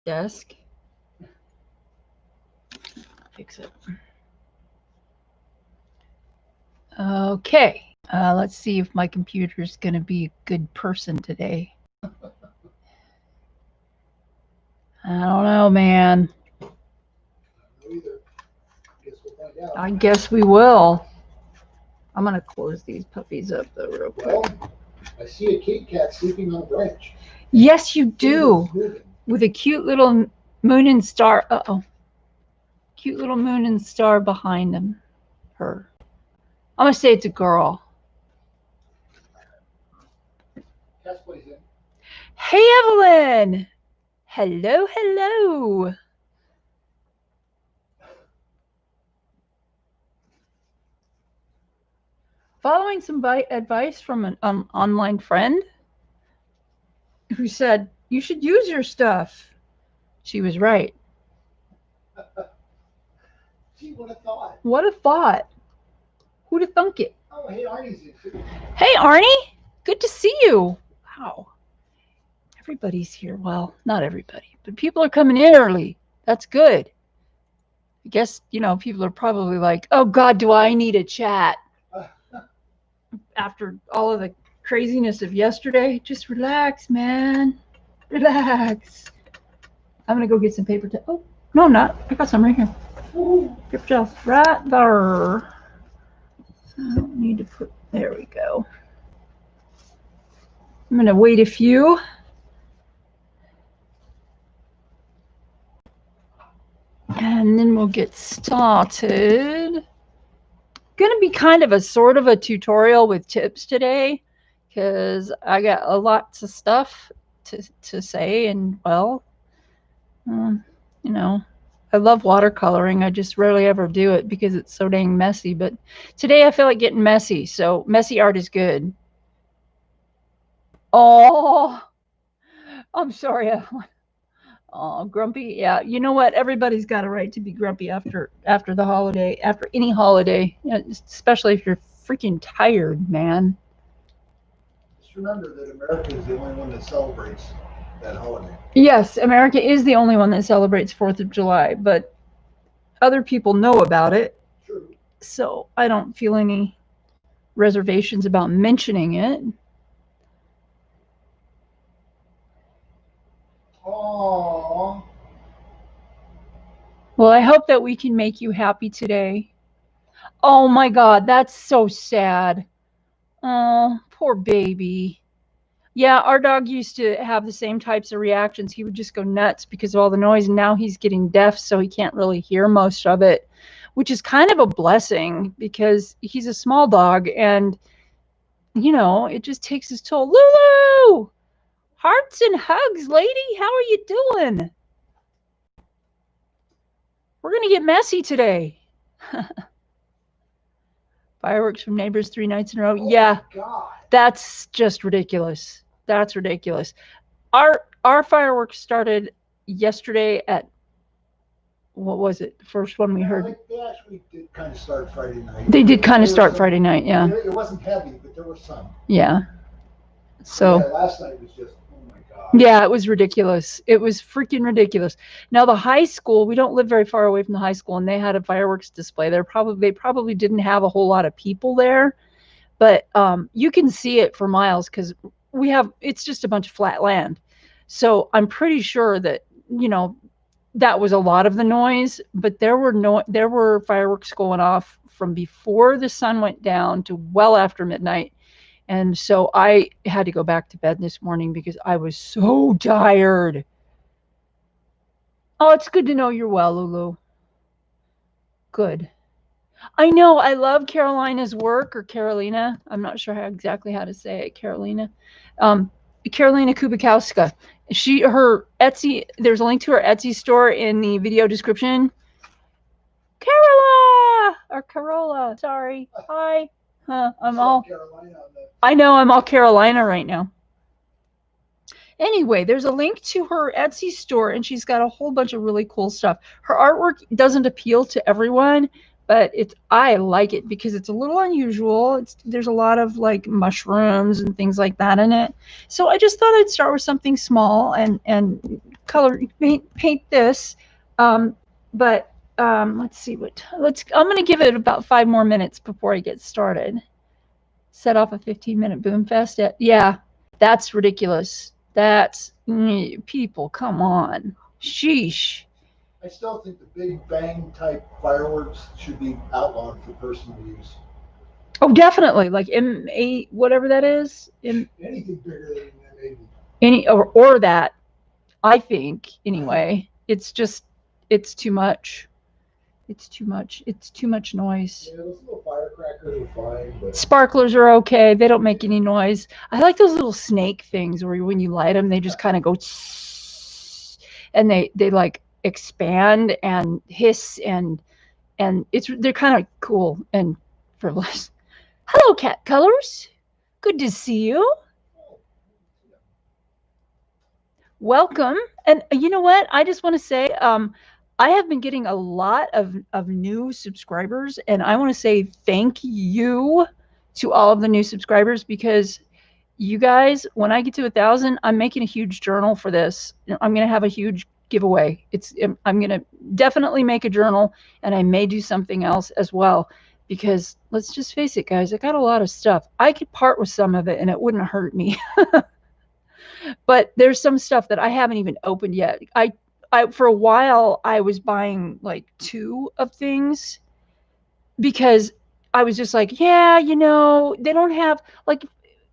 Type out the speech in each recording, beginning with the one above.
desk. Fix it. Okay. Let's see if my computer's going to be a good person today. I don't know, man. I guess we will. I'm going to close these puppies up, though, real quick. Well, I see a Kate cat sleeping on a branch. Yes, you do. With a cute little moon and star. Uh-oh. Cute little moon and star behind him. Her. I'm going to say it's a girl. Hey, Evelyn. Hello, hello. Following some advice from an online friend who said, you should use your stuff. She was right. Gee, what a thought. What a thought. Who'd have thunk it? Oh, hey, Arnie's here. Hey, Arnie. Good to see you. Wow. Everybody's here. Well, not everybody, but people are coming in early. That's good. I guess, you know, people are probably like, oh, God, do I need a chat? After all of the craziness of yesterday, just relax, man. Relax. I'm going to go get some paper towels. Oh, no, I'm not. I got some right here. Paper towels right there. I don't need to put, there we go. I'm going to wait a few. And then we'll get started. Going to be kind of a sort of a tutorial with tips today because I got lots of stuff to say, and well, you know, I love watercoloring. I just rarely ever do it because it's so dang messy, but today I feel like getting messy, so messy art is good. Oh, I'm sorry, Evelyn. Oh, grumpy. Yeah, you know what? Everybody's got a right to be grumpy after the holiday, after any holiday, you know, especially if you're freaking tired, man. Just remember that America is the only one that celebrates that holiday. Yes, America is the only one that celebrates 4th of July, but other people know about it. True. So I don't feel any reservations about mentioning it. Aww. Well, I hope that we can make you happy today. Oh my God, that's so sad. Oh, poor baby. Yeah, our dog used to have the same types of reactions. He would just go nuts because of all the noise, and now he's getting deaf, so he can't really hear most of it, which is kind of a blessing because he's a small dog, and, you know, it just takes his toll. Lulu! Hearts and hugs, lady. How are you doing? We're going to get messy today. Fireworks from neighbors 3 nights in a row. Yeah, God. That's just ridiculous. That's ridiculous. Our fireworks started yesterday at, what was it? The first one we heard. They actually did kind of start Friday night. They did kind of start Friday night, yeah. It wasn't heavy, but there was some. Yeah. So. Yeah, last night was just, oh my God. Yeah, it was ridiculous. It was freaking ridiculous. Now the high school, we don't live very far away from the high school, and they had a fireworks display. They probably didn't have a whole lot of people there, but you can see it for miles because it's just a bunch of flat land. So I'm pretty sure that, you know, that was a lot of the noise, but there were fireworks going off from before the sun went down to well after midnight. And so I had to go back to bed this morning because I was so tired. Oh, it's good to know you're well, Lulu. Good. I know. I love Carolina's work, or Karolina. I'm not sure exactly how to say it. Karolina. Karolina Kubikowska. Her Etsy, there's a link to her Etsy store in the video description. Carola. Sorry. Hi. I'm all Carolina right now. Anyway, there's a link to her Etsy store, and she's got a whole bunch of really cool stuff. Her artwork doesn't appeal to everyone, but I like it because it's a little unusual. There's a lot of like mushrooms and things like that in it. So I just thought I'd start with something small and color paint this. But let's see I'm going to give it about 5 more minutes before I get started. Set off a 15-minute boom fest. Yeah, that's ridiculous. That's people, come on. Sheesh. I still think the big bang type fireworks should be outlawed for personal use. Oh, definitely. Like M8, whatever that is. Anything bigger than M80. Or that, I think, anyway. It's just, it's too much. It's too much. It's too much noise. Yeah, those little firecrackers are fine, but sparklers are okay. They don't make any noise. I like those little snake things where when you light them, they just kind of go and they like expand and hiss and they're kind of cool and frivolous. Hello, Cat Colors. Good to see you. Welcome. And you know what? I just want to say, I have been getting a lot of new subscribers, and I want to say thank you to all of the new subscribers, because you guys, when I get to 1,000, I'm making a huge journal for this. I'm going to have a huge giveaway. I'm going to definitely make a journal, and I may do something else as well, because let's just face it, guys, I got a lot of stuff. I could part with some of it and it wouldn't hurt me. But there's some stuff that I haven't even opened yet. I for a while I was buying like 2 of things because I was just like, yeah, they don't have like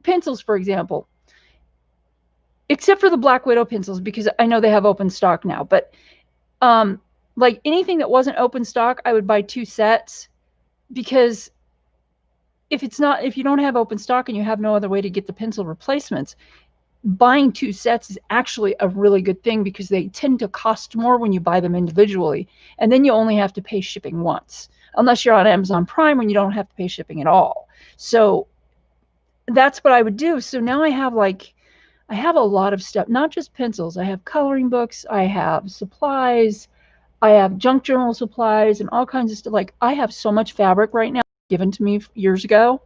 pencils, for example, except for the Black Widow pencils, because I know they have open stock now. But like anything that wasn't open stock, I would buy 2 sets, because if you don't have open stock and you have no other way to get the pencil replacements, buying 2 sets is actually a really good thing, because they tend to cost more when you buy them individually, and then you only have to pay shipping once, unless you're on Amazon Prime, when you don't have to pay shipping at all. So that's what I would do. So now I have a lot of stuff, not just pencils. I have coloring books, I have supplies, I have junk journal supplies, and all kinds of stuff. Like, I have so much fabric right now given to me years ago.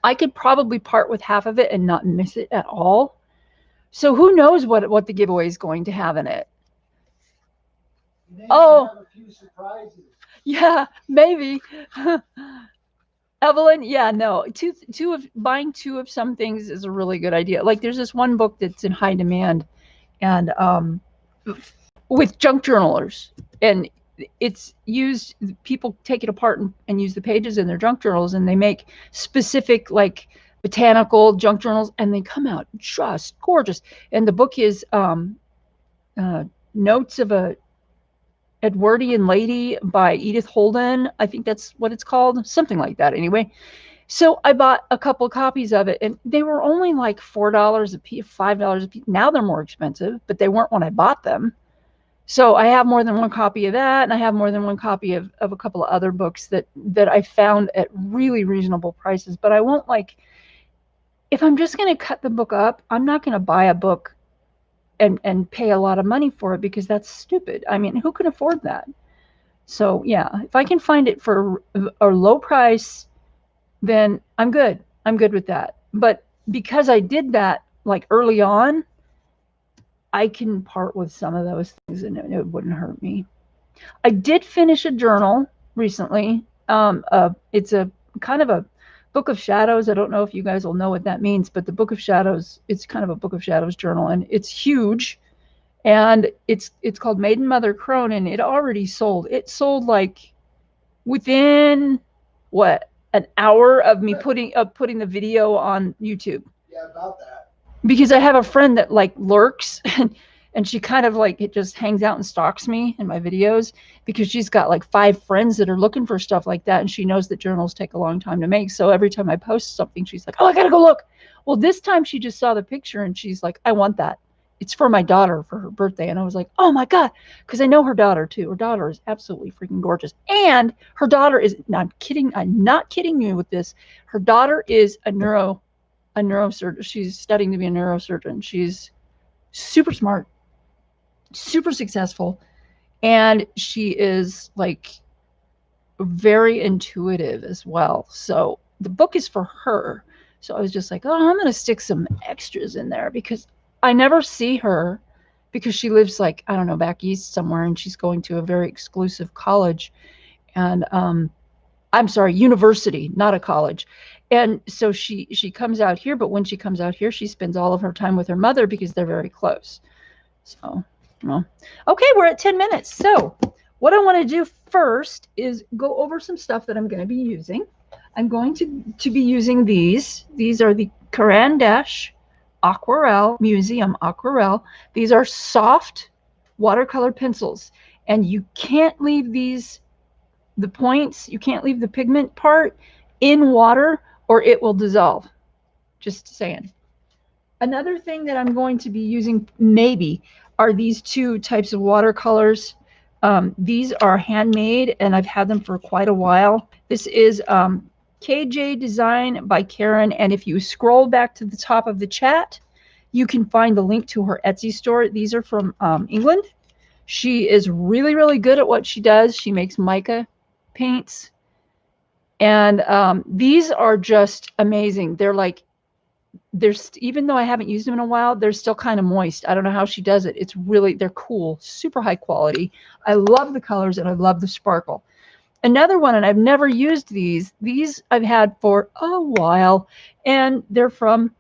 I could probably part with half of it and not miss it at all. So who knows what the giveaway is going to have in it. Oh, have a few surprises. Yeah, maybe. Evelyn, yeah, no. Buying 2 of some things is a really good idea. Like, there's this one book that's in high demand, and with junk journalers, and it's used, people take it apart and use the pages in their junk journals, and they make specific like botanical junk journals, and they come out just gorgeous. And the book is Notes of a Edwardian Lady by Edith Holden. I think that's what it's called, something like that anyway. So I bought a couple copies of it, and they were only like $4 a piece, $5 a piece. Now they're more expensive, but they weren't when I bought them. So I have more than 1 copy of that, and I have more than 1 copy of a couple of other books that I found at really reasonable prices. But I won't, like, if I'm just going to cut the book up, I'm not going to buy a book and pay a lot of money for it, because that's stupid. I mean, who can afford that? So yeah, if I can find it for a low price, then I'm good. I'm good with that. But because I did that like early on, I can part with some of those things and it wouldn't hurt me. I did finish a journal recently. It's a kind of a Book of Shadows. I don't know if you guys will know what that means, but the Book of Shadows, it's kind of a Book of Shadows journal, and it's huge, and it's called Maiden Mother Crone, and it already sold. It sold like within an hour of me putting the video on YouTube. Yeah, about that. Because I have a friend that like lurks and she kind of like, it just hangs out and stalks me in my videos, because she's got like 5 friends that are looking for stuff like that, and she knows that journals take a long time to make. So every time I post something, she's like, oh, I gotta go look. Well, this time she just saw the picture and she's like, I want that. It's for my daughter for her birthday. And I was like, oh my God, because I know her daughter too. Her daughter is absolutely freaking gorgeous. And her daughter is, I'm not kidding you with this. Her daughter is a neurosurgeon. She's studying to be a neurosurgeon. She's super smart, super successful, and she is like very intuitive as well. So the book is for her. So I was just like, oh, I'm going to stick some extras in there, because I never see her, because she lives like, I don't know, back east somewhere, and she's going to a very exclusive college. And I'm sorry, university, not a college. And so she comes out here, but when she comes out here, she spends all of her time with her mother because they're very close. So, well, okay, we're at 10 minutes. So what I want to do first is go over some stuff that I'm going to be using. I'm going to be using these. These are the Caran Aquarelle, Museum Aquarelle. These are soft watercolor pencils, and you can't leave these, the points, you can't leave the pigment part in water or it will dissolve. Just saying. Another thing that I'm going to be using maybe are these two types of watercolors. These are handmade and I've had them for quite a while. This is KJ Design by Caran, and if you scroll back to the top of the chat, you can find the link to her Etsy store. These are from England. She is really, really good at what she does. She makes mica paints, and these are just amazing. They're like, even though I haven't used them in a while, they're still kind of moist. I don't know how she does it. It's really, they're cool, super high quality. I love the colors and I love the sparkle. Another one, and I've never used these I've had for a while, and they're from,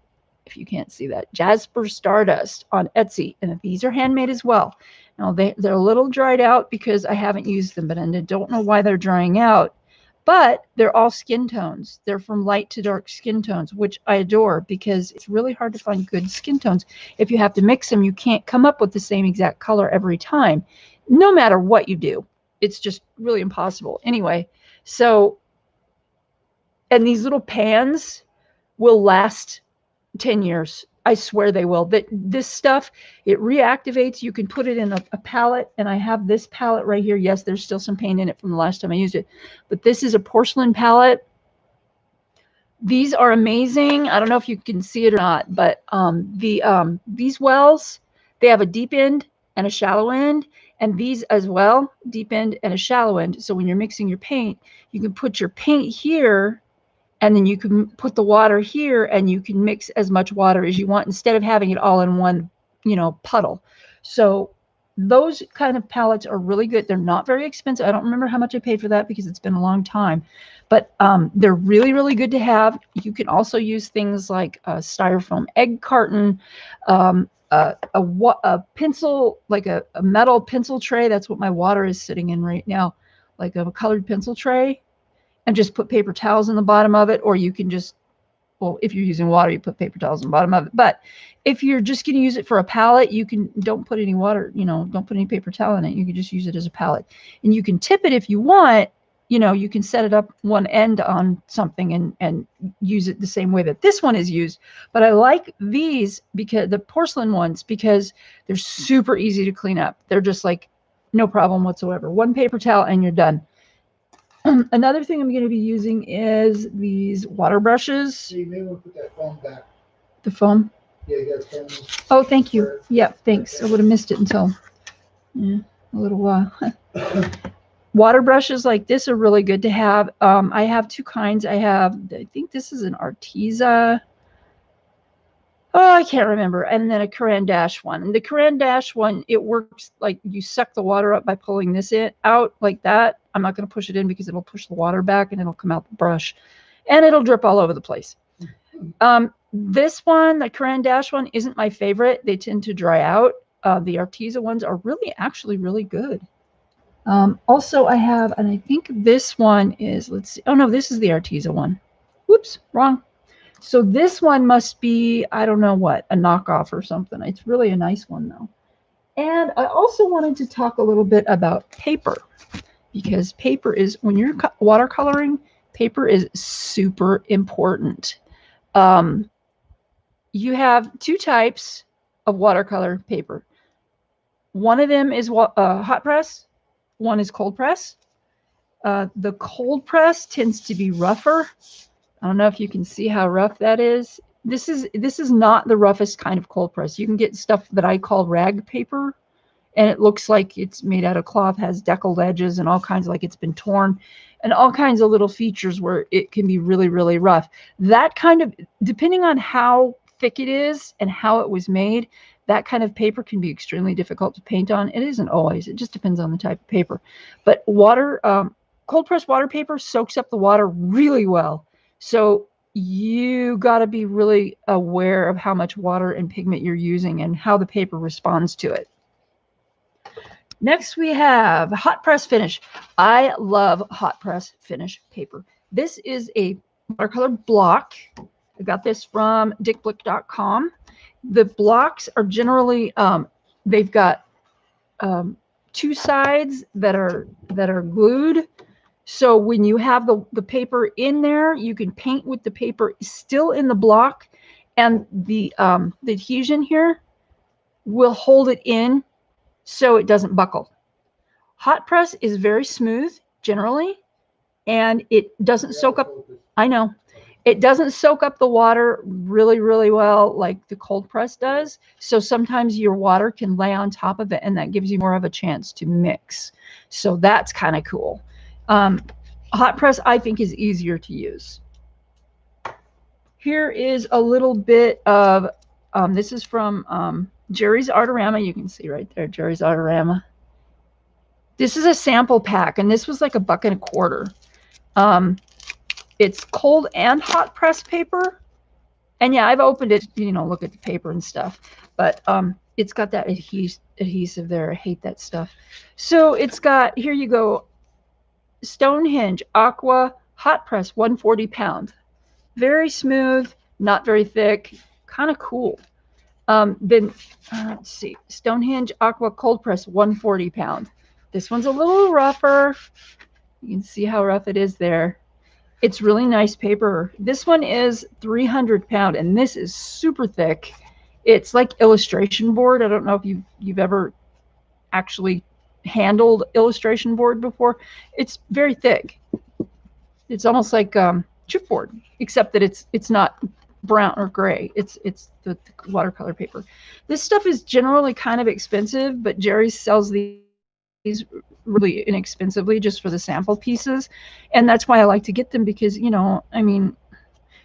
if you can't see that, Jasper Stardust on Etsy, and these are handmade as well. Now they're a little dried out because I haven't used them, but I don't know why they're drying out. But they're all skin tones. They're from light to dark skin tones, which I adore because it's really hard to find good skin tones. If you have to mix them, you can't come up with the same exact color every time, no matter what you do. It's just really impossible. Anyway, so, and these little pans will last 10 years. I swear they will. This stuff, it reactivates. You can put it in a palette, and I have this palette right here. Yes, there's still some paint in it from the last time I used it, but this is a porcelain palette. These are amazing. I don't know if you can see it or not, but these wells, they have a deep end and a shallow end, and these as well, deep end and a shallow end. So when you're mixing your paint, you can put your paint here, and then you can put the water here, and you can mix as much water as you want instead of having it all in one, puddle. So those kind of palettes are really good. They're not very expensive. I don't remember how much I paid for that because it's been a long time, but they're really, really good to have. You can also use things like a styrofoam egg carton, a pencil, like a metal pencil tray. That's what my water is sitting in right now, like a colored pencil tray, and just put paper towels in the bottom of it. Or you can just, well, if you're using water, you put paper towels in the bottom of it. But if you're just going to use it for a palette, you can, don't put any water, don't put any paper towel in it. You can just use it as a palette, and you can tip it if you want. You can set it up one end on something and use it the same way that this one is used. But I like these, because the porcelain ones, because they're super easy to clean up. They're just like no problem whatsoever. One paper towel and you're done. Another thing I'm going to be using is these water brushes. So you may want to put that foam back. The foam? Yeah, you got foam. Oh, thank you. Yeah, thanks. I would have missed it until a little while. Water brushes like this are really good to have. I have two kinds. I think this is an Arteza. Oh, I can't remember. And then a Caran one. And the Caran one, it works like you suck the water up by pulling this out like that. I'm not going to push it in because it'll push the water back and it'll come out the brush. And it'll drip all over the place. This one, the Caran one, isn't my favorite. They tend to dry out. The Arteza ones are actually really good. Also, I have, and I think this one is, let's see. Oh, no, this is the Arteza one. Whoops, wrong. So this one must be, I don't know what, a knockoff or something. It's really a nice one, though. And I also wanted to talk a little bit about paper, because paper is, when you're watercoloring, paper is super important. You have two types of watercolor paper. One of them is hot press. One is cold press. The cold press tends to be rougher. I don't know if you can see how rough that is. This is not the roughest kind of cold press. You can get stuff that I call rag paper, and it looks like it's made out of cloth, has deckled edges and all kinds of, like it's been torn, and all kinds of little features where it can be really, really rough. That kind of, depending on how thick it is and how it was made, that kind of paper can be extremely difficult to paint on. It isn't always. It just depends on the type of paper. But cold pressed water paper soaks up the water really well. So you got to be really aware of how much water and pigment you're using and how the paper responds to it. Next we have hot press finish. I love hot press finish paper. This is a watercolor block. I got this from dickblick.com. The blocks are generally they've got two sides that are glued. So when you have the paper in there, you can paint with the paper still in the block, and the adhesion here will hold it in so it doesn't buckle. Hot press is very smooth generally, and it doesn't soak up. I know. It doesn't soak up the water really, really well like the cold press does. So sometimes your water can lay on top of it, and that gives you more of a chance to mix. So that's kind of cool. Hot press, I think, is easier to use. Here is a little bit of, this is from Jerry's Artorama. You can see right there, Jerry's Artorama. This is a sample pack, and this was like $1.25. It's cold and hot press paper. And yeah, I've opened it, you know, look at the paper and stuff. But it's got that adhesive there. I hate that stuff. So it's got, here you go, Stonehenge Aqua Hot Press 140 pound. Very smooth, not very thick, kind of cool. Then, let's see, Stonehenge Aqua Cold Press 140 pound. This one's a little rougher. You can see how rough it is there. It's really nice paper. This one is 300 pound, and this is super thick. It's like illustration board. I don't know if you've ever actually handled illustration board before. It's very thick. It's almost like chipboard, except that it's not brown or gray. It's the watercolor paper. This stuff is generally kind of expensive, but Jerry sells these really inexpensively just for the sample pieces, and that's why I like to get them, because, you know, I mean,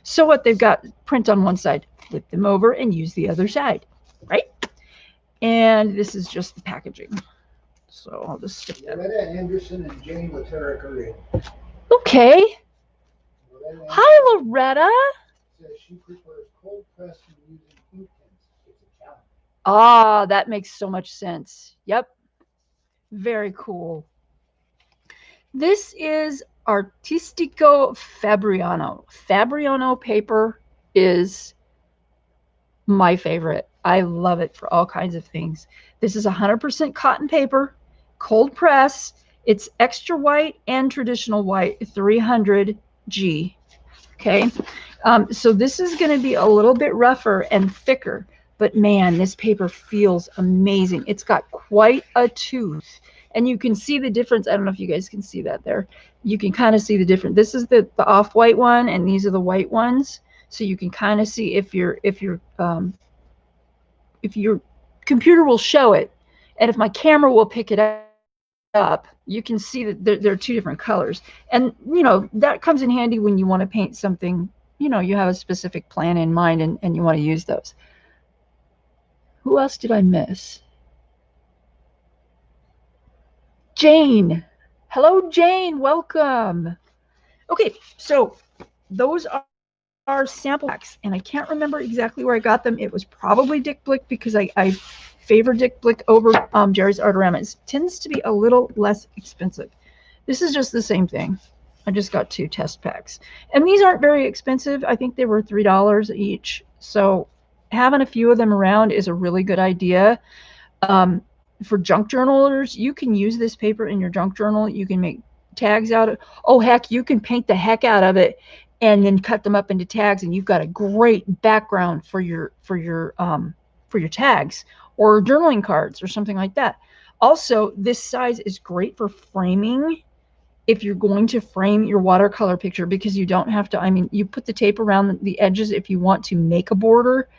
so what, they've got print on one side, flip them over and use the other side, right? And this is just the packaging, so I'll just stick that. Loretta Anderson and Jane Laterra Korean. Okay. Hi, Loretta. Says she prefers cold press and using ink pens. It's a challenge. Ah, that makes so much sense. Yep. Very cool. This is Artistico Fabriano. Fabriano paper is my favorite. I love it for all kinds of things. This is 100% cotton paper, cold press. It's extra white and traditional white, 300G. Okay, so this is going to be a little bit rougher and thicker, but man, this paper feels amazing. It's got quite a tooth, and you can see the difference. I don't know if you guys can see that there. You can kind of see the difference. This is the off-white one, and these are the white ones. So you can kind of see if your computer will show it, and if my camera will pick it up, you can see that there are two different colors. And, you know, that comes in handy when you want to paint something, you know, you have a specific plan in mind, and you want to use those. Who else did I miss? Jane. Hello, Jane. Welcome. Okay, so those are sample packs, and I can't remember exactly where I got them. It was probably Dick Blick, because I favor Dick Blick over Jerry's Artorama. It tends to be a little less expensive. This is just the same thing. I just got 2 test packs, and these aren't very expensive. I think they were $3 each. So having a few of them around is a really good idea. For junk journalers, you can use this paper in your junk journal. You can make tags out of it. Oh, heck, you can paint the heck out of it and then cut them up into tags, and you've got a great background for your tags or journaling cards or something like that. Also, this size is great for framing if you're going to frame your watercolor picture, because you don't have to, I mean, you put the tape around the edges if you want to make a border,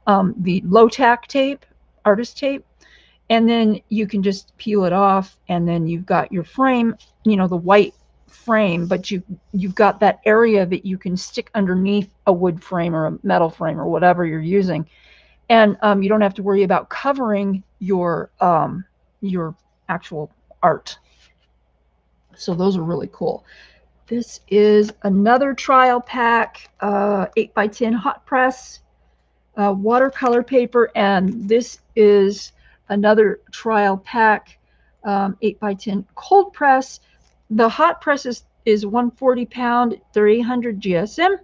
the low tack tape, artist tape, and then you can just peel it off, and then you've got your frame, you know, the white frame, but you've got that area that you can stick underneath a wood frame or a metal frame or whatever you're using, and you don't have to worry about covering your actual art. So those are really cool. This is another trial pack, 8x10 hot press, watercolor paper, and this is another trial pack, 8x10 cold press. The hot press is 140 pound, 300 GSM,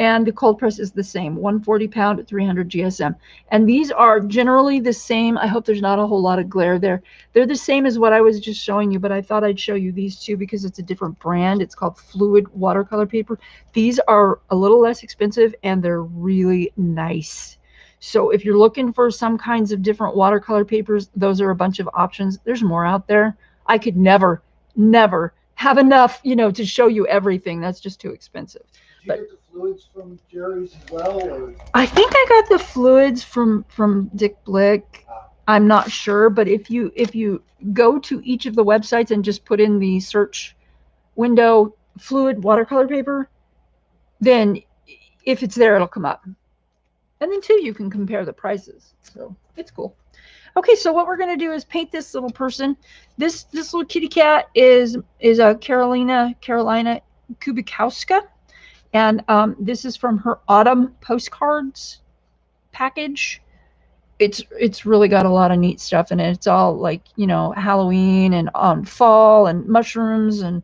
and the cold press is the same, 140 pound, 300 GSM. And these are generally the same. I hope there's not a whole lot of glare there. They're the same as what I was just showing you, but I thought I'd show you these two because it's a different brand. It's called Fluid Watercolor Paper. These are a little less expensive and they're really nice. So if you're looking for some kinds of different watercolor papers, those are a bunch of options. There's more out there. I could never have enough, to show you everything. That's just too expensive. Did you get the fluids from Jerry's as well? Or? I think I got the fluids from Dick Blick. I'm not sure, but if you go to each of the websites and just put in the search window fluid watercolor paper, then if it's there, it'll come up. And then too, you can compare the prices. So it's cool. Okay, so what we're going to do is paint this little person. This little kitty cat is a Karolina Kubikowska. And this is from her autumn postcards package. It's really got a lot of neat stuff in it. It's all like, Halloween and fall and mushrooms, and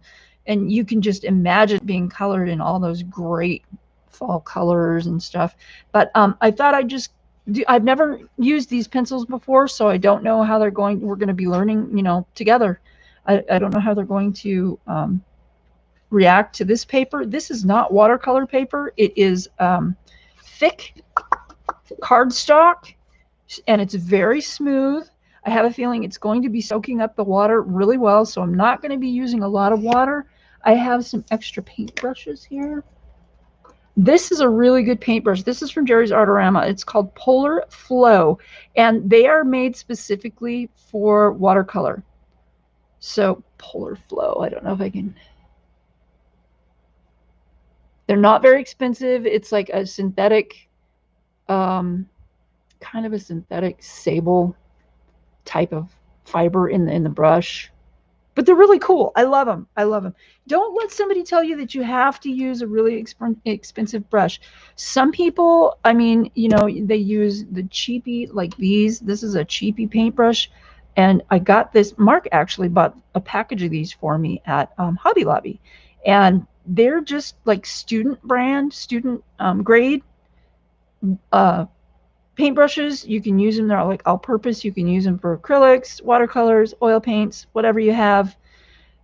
you can just imagine being colored in all those great fall colors and stuff. But I thought I've never used these pencils before, so I don't know how we're going to be learning, together. I don't know how they're going to react to this paper. This is not watercolor paper. It is thick cardstock, and it's very smooth. I have a feeling it's going to be soaking up the water really well, so I'm not going to be using a lot of water. I have some extra paint brushes here. This is a really good paintbrush. This is from Jerry's Artorama. It's called Polar Flow, and they are made specifically for watercolor. So Polar Flow, I don't know if I can... They're not very expensive. It's like a synthetic, kind of a synthetic sable type of fiber in the brush. But they're really cool. I love them. I love them. Don't let somebody tell you that you have to use a really expensive brush. Some people, they use the cheapy, like these. This is a cheapy paintbrush. And I got this. Mark actually bought a package of these for me at Hobby Lobby. And they're just like student grade paintbrushes. You can use them. They're like all purpose. You can use them for acrylics, watercolors, oil paints, whatever you have.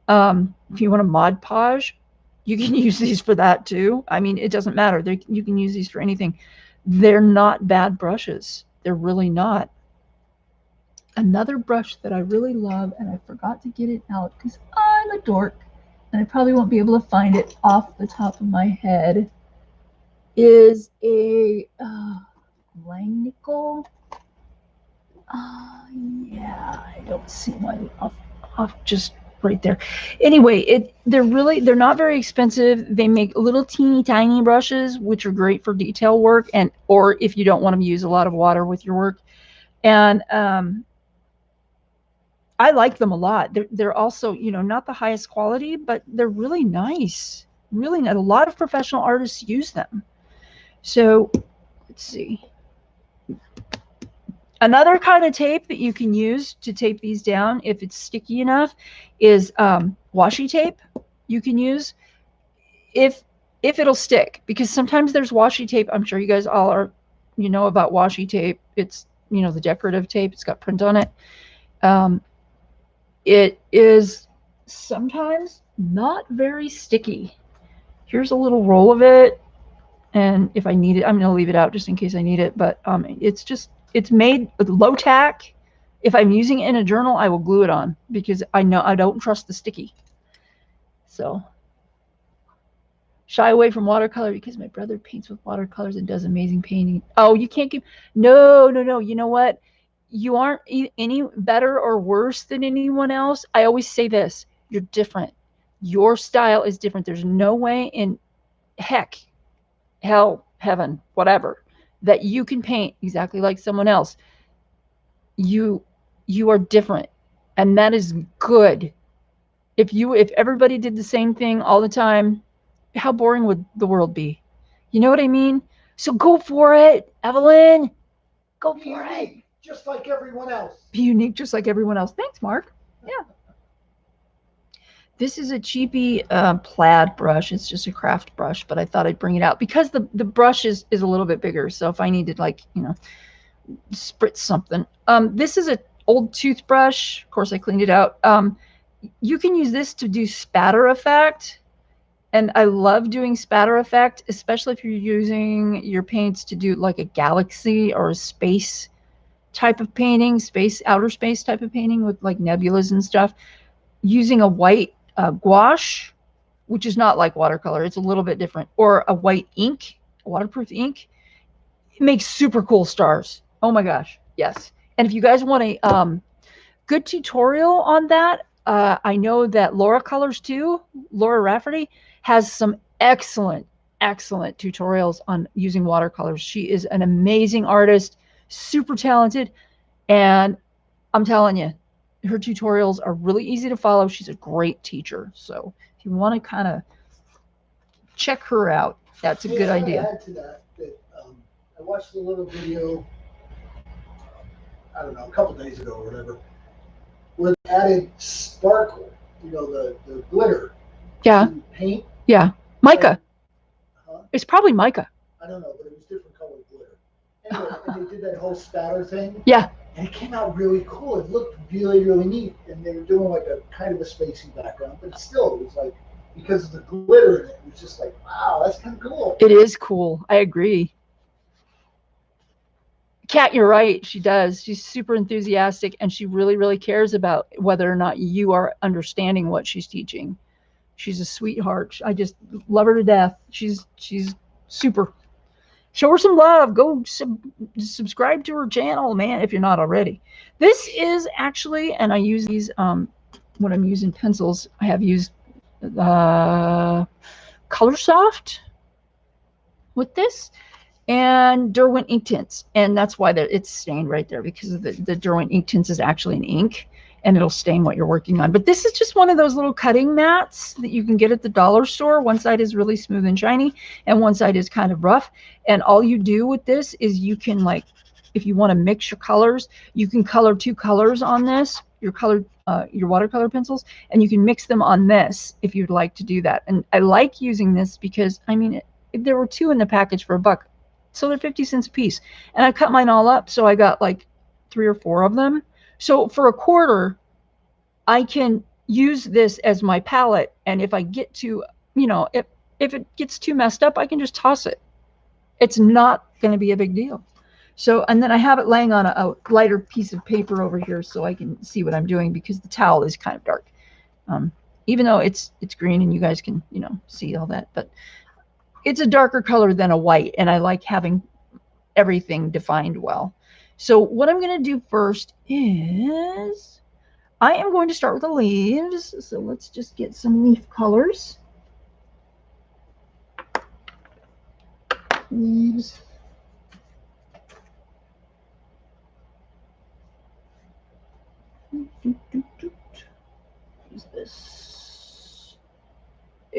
If you want to Mod Podge, you can use these for that too. It doesn't matter. You can use these for anything. They're not bad brushes. They're really not. Another brush that I really love, and I forgot to get it out because I'm a dork, and I probably won't be able to find it off the top of my head, is a Langnickel. Yeah, I don't see one off just right there. Anyway, they're not very expensive. They make little teeny tiny brushes, which are great for detail work, or if you don't want to use a lot of water with your work. And I like them a lot. They're also, not the highest quality, but they're really nice. Really nice. A lot of professional artists use them. So let's see. Another kind of tape that you can use to tape these down if it's sticky enough is washi tape. You can use if it'll stick, because sometimes there's washi tape. I'm sure you guys all are, about washi tape. It's, the decorative tape. It's got print on it. It is sometimes not very sticky. Here's a little roll of it, and if I need it, I'm going to leave it out just in case I need it. But it's made with low tack. If I'm using it in a journal, I will glue it on because I know I don't trust the sticky. So shy away from watercolor because my brother paints with watercolors and does amazing painting. Oh, you can't give... No. You know what? You aren't any better or worse than anyone else. I always say this: you're different. Your style is different. There's no way in heck, hell, heaven, whatever, that you can paint exactly like someone else. You are different, and that is good. If everybody did the same thing all the time, how boring would the world be? You know what I mean? So go for it, Evelyn. Go Be for it. unique, just like everyone else. Be unique just like everyone else. Thanks, Mark. Yeah. This is a cheapy plaid brush. It's just a craft brush, but I thought I'd bring it out because the brush is a little bit bigger. So if I needed, like, you know, spritz something. This is a old toothbrush. Of course, I cleaned it out. You can use this to do spatter effect. And I love doing spatter effect, especially if you're using your paints to do like a galaxy or a space type of painting, outer space type of painting with like nebulas and stuff. Using a white gouache, which is not like watercolor, it's a little bit different, or a white ink, waterproof ink, it makes super cool stars. Oh my gosh, yes. And if you guys want a good tutorial on that, I know that Laura Colors too, Laura Rafferty, has some excellent tutorials on using watercolors. She is an amazing artist, super talented, and I'm telling you, her tutorials are really easy to follow. She's a great teacher. So if you want to kind of check her out, that's a good idea. Add to that, I watched a little video, I don't know, a couple days ago or whatever, where they added sparkle, you know, the glitter. Yeah. To paint. Yeah. Mica. Huh? It's probably mica. I don't know, but it was different colored glitter. Anyway, and they did that whole spatter thing. Yeah. And it came out really cool. It looked really, really neat. And they were doing like a kind of a spacey background, but still, it was like, because of the glitter in it, it was just like, wow, that's kind of cool. It is cool. I agree. Kat, you're right. She does. She's super enthusiastic, and she really, really cares about whether or not you are understanding what she's teaching. She's a sweetheart. I just love her to death. She's super. Show her some love. Go subscribe to her channel, man, if you're not already. This is actually, and I use these when I'm using pencils. I have used Color Soft with this, and Derwent ink tints, and that's why it's stained right there, because of the Derwent ink tints is actually an ink, and it'll stain what you're working on. But this is just one of those little cutting mats that you can get at the dollar store. One side is really smooth and shiny, and one side is kind of rough. And all you do with this is you can, like, if you want to mix your colors, you can color 2 colors on this, your watercolor pencils, and you can mix them on this if you'd like to do that. And I like using this because, I mean, there were 2 in the package for $1. So they're 50 cents a piece. And I cut mine all up, so I got like 3 or 4 of them. So for $0.25, I can use this as my palette. And if I get to, you know, if it gets too messed up, I can just toss it. It's not going to be a big deal. So, and then I have it laying on a lighter piece of paper over here so I can see what I'm doing, because the towel is kind of dark. Even though it's green and you guys can, you know, see all that. But it's a darker color than a white, and I like having everything defined well. So what I'm going to do first is I am going to start with the leaves. So let's just get some leaf colors. Leaves. Use this.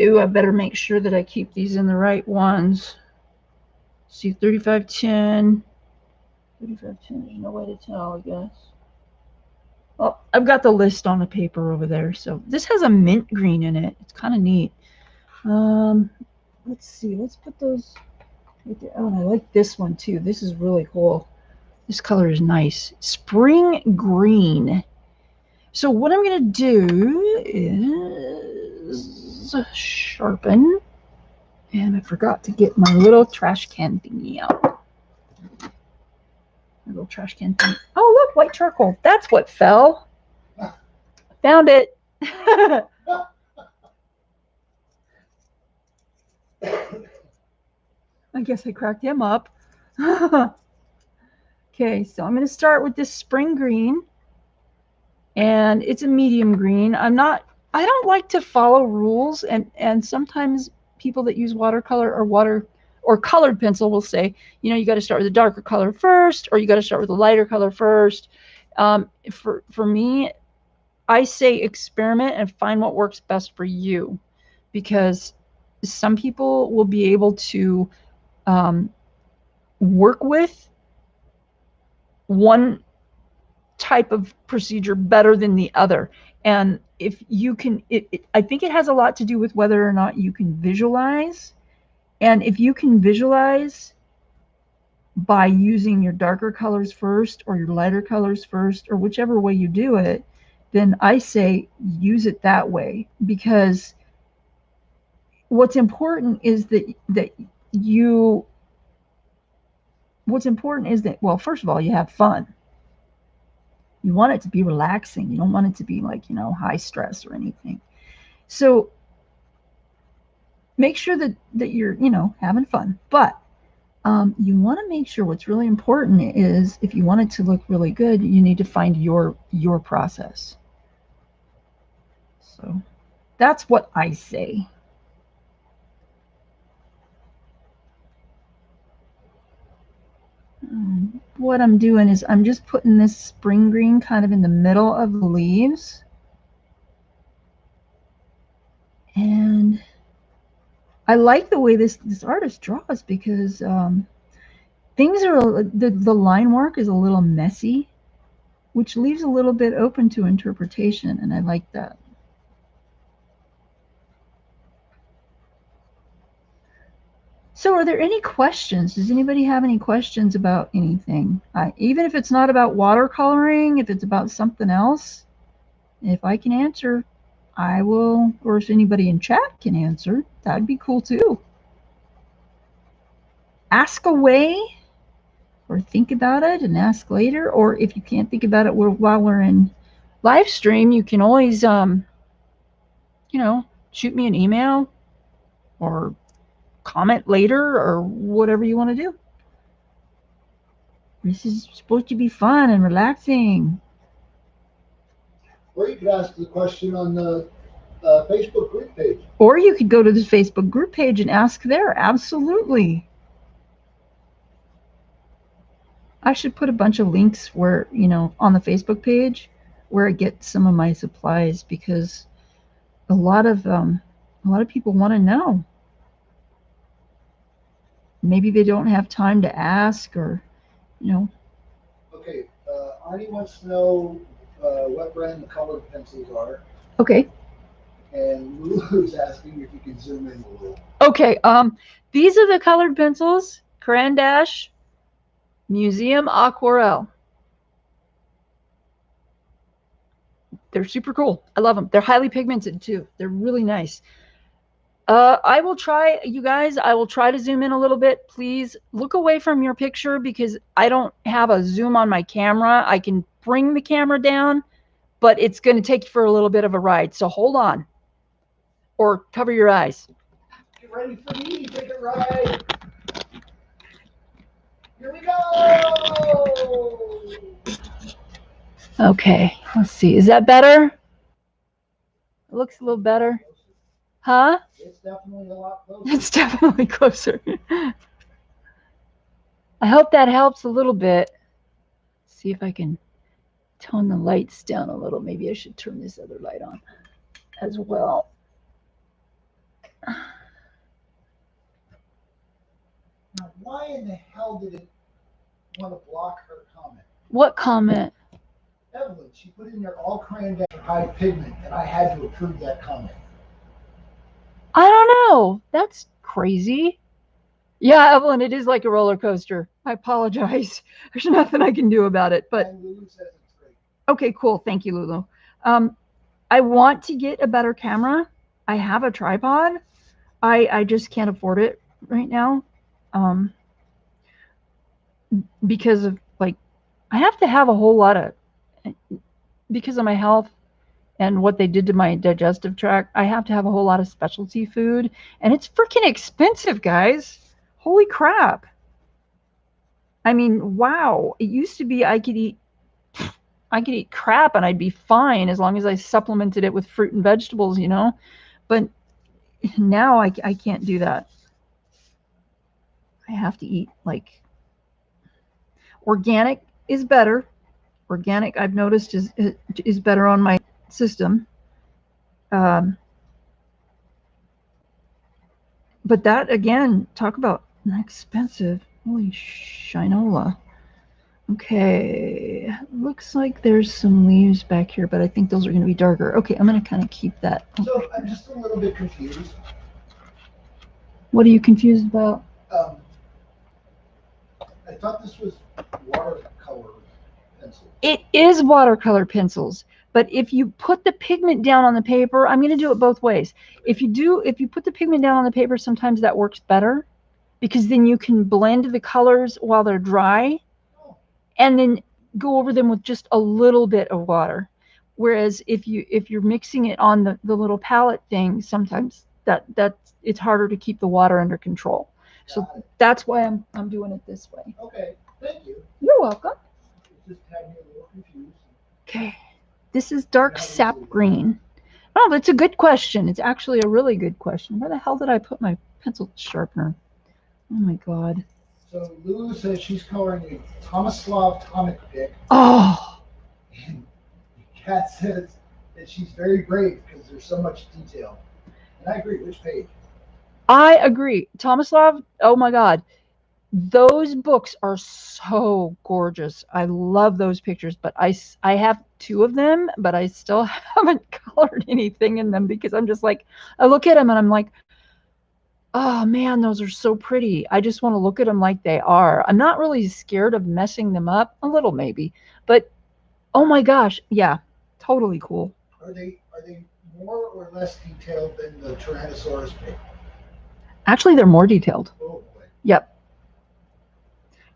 Ooh, I better make sure that I keep these in the right ones. See, 3510. 3510, there's no way to tell, I guess. Oh, I've got the list on the paper over there. So this has a mint green in it. It's kind of neat. Let's see. Let's put those right there. Oh, and I like this one too. This is really cool. This color is nice. Spring green. So what I'm going to do is sharpen. And I forgot to get my little trash can thingy out. My little trash can thingy. Oh, look, white charcoal. That's what fell. Found it. I guess I cracked him up. Okay, so I'm going to start with this spring green. And it's a medium green. I'm not I don't like to follow rules, and sometimes people that use watercolor or colored pencil will say, you know, you got to start with a darker color first, or you got to start with a lighter color first. For me, I say experiment and find what works best for you, because some people will be able to um, work with one type of procedure better than the other. And if you can, I think it has a lot to do with whether or not you can visualize. And if you can visualize by using your darker colors first or your lighter colors first, or whichever way you do it, then I say use it that way. Because what's important is well, first of all, you have fun. You want it to be relaxing. You don't want it to be like, you know, high stress or anything. So make sure that you're, you know, having fun. But you want to make sure, what's really important is, if you want it to look really good, you need to find your process. So that's what I say. What I'm doing is I'm just putting this spring green kind of in the middle of the leaves. And I like the way this artist draws, because things are, the line work is a little messy, which leaves a little bit open to interpretation, and I like that. So are there any questions? Does anybody have any questions about anything? Even if it's not about watercoloring, if it's about something else, if I can answer, I will, or if anybody in chat can answer, that'd be cool too. Ask away, or think about it and ask later. Or if you can't think about it while we're in live stream, you can always, you know, shoot me an email or comment later, or whatever you want to do. This is supposed to be fun and relaxing. Or you could ask the question on the Facebook group page. Or you could go to the Facebook group page and ask there. Absolutely. I should put a bunch of links where, you know, on the Facebook page where I get some of my supplies, because a lot of people want to know. Maybe they don't have time to ask, or, you know. Okay, Arnie wants to know what brand the colored pencils are. Okay. And Lulu's asking if you can zoom in a little. Okay, these are the colored pencils, Caran Museum Aquarelle. They're super cool. I love them. They're highly pigmented too. They're really nice. I will try, you guys, I will try to zoom in a little bit. Please look away from your picture, because I don't have a zoom on my camera. I can bring the camera down, but it's going to take you for a little bit of a ride. So hold on, or cover your eyes. Get ready for me. Take a ride. Here we go. Okay, let's see. Is that better? It looks a little better. Huh? It's definitely a lot closer. It's definitely closer. I hope that helps a little bit. Let's see if I can tone the lights down a little. Maybe I should turn this other light on as well. Now, why in the hell did it want to block her comment? What comment? Evelyn, she put in there all crayon high pigment, and I had to approve that comment. I don't know. That's crazy. Yeah, Evelyn, it is like a roller coaster. I apologize. There's nothing I can do about it. But and Lulu says it's great. Okay, cool. Thank you, Lulu. I want to get a better camera. I have a tripod. I just can't afford it right now. Because of, like, I have to have a whole lot of, because of my health and what they did to my digestive tract, I have to have a whole lot of specialty food, and it's freaking expensive, guys. Holy crap. I mean, wow. It used to be I could eat eat crap and I'd be fine as long as I supplemented it with fruit and vegetables, you know. But now I can't do that. I have to eat like organic is better. Organic I've noticed is better on my system. But that again, talk about expensive. Holy shinola. Okay, looks like there's some leaves back here, but I think those are going to be darker. Okay, I'm going to kind of keep that. So I'm just a little bit confused. What are you confused about? I thought this was watercolor pencil. It is watercolor pencils, but if you put the pigment down on the paper, I'm going to do it both ways. If you put the pigment down on the paper, sometimes that works better because then you can blend the colors while they're dry and then go over them with just a little bit of water. Whereas if you're mixing it on the little palette thing, sometimes that's it's harder to keep the water under control. So that's why I'm doing it this way. Okay, thank you. You're welcome. It just had me a little confused. Okay, this is dark sap green. Oh, that's a good question. It's actually a really good question. Where the hell did I put my pencil sharpener? Oh my god. So Lulu says she's coloring a Tomislav comic pic. Oh. And Kat says that she's very brave because there's so much detail. And I agree. Which page? I agree. Tomislav, oh my god. Those books are so gorgeous. I love those pictures, but I have 2 of them, but I still haven't colored anything in them because I'm just like, I look at them and I'm like, oh man, those are so pretty. I just want to look at them like they are. I'm not really scared of messing them up, a little maybe, but oh my gosh, yeah, totally cool. Are they more or less detailed than the Tyrannosaurus pic? Actually, they're more detailed. Oh boy. Yep.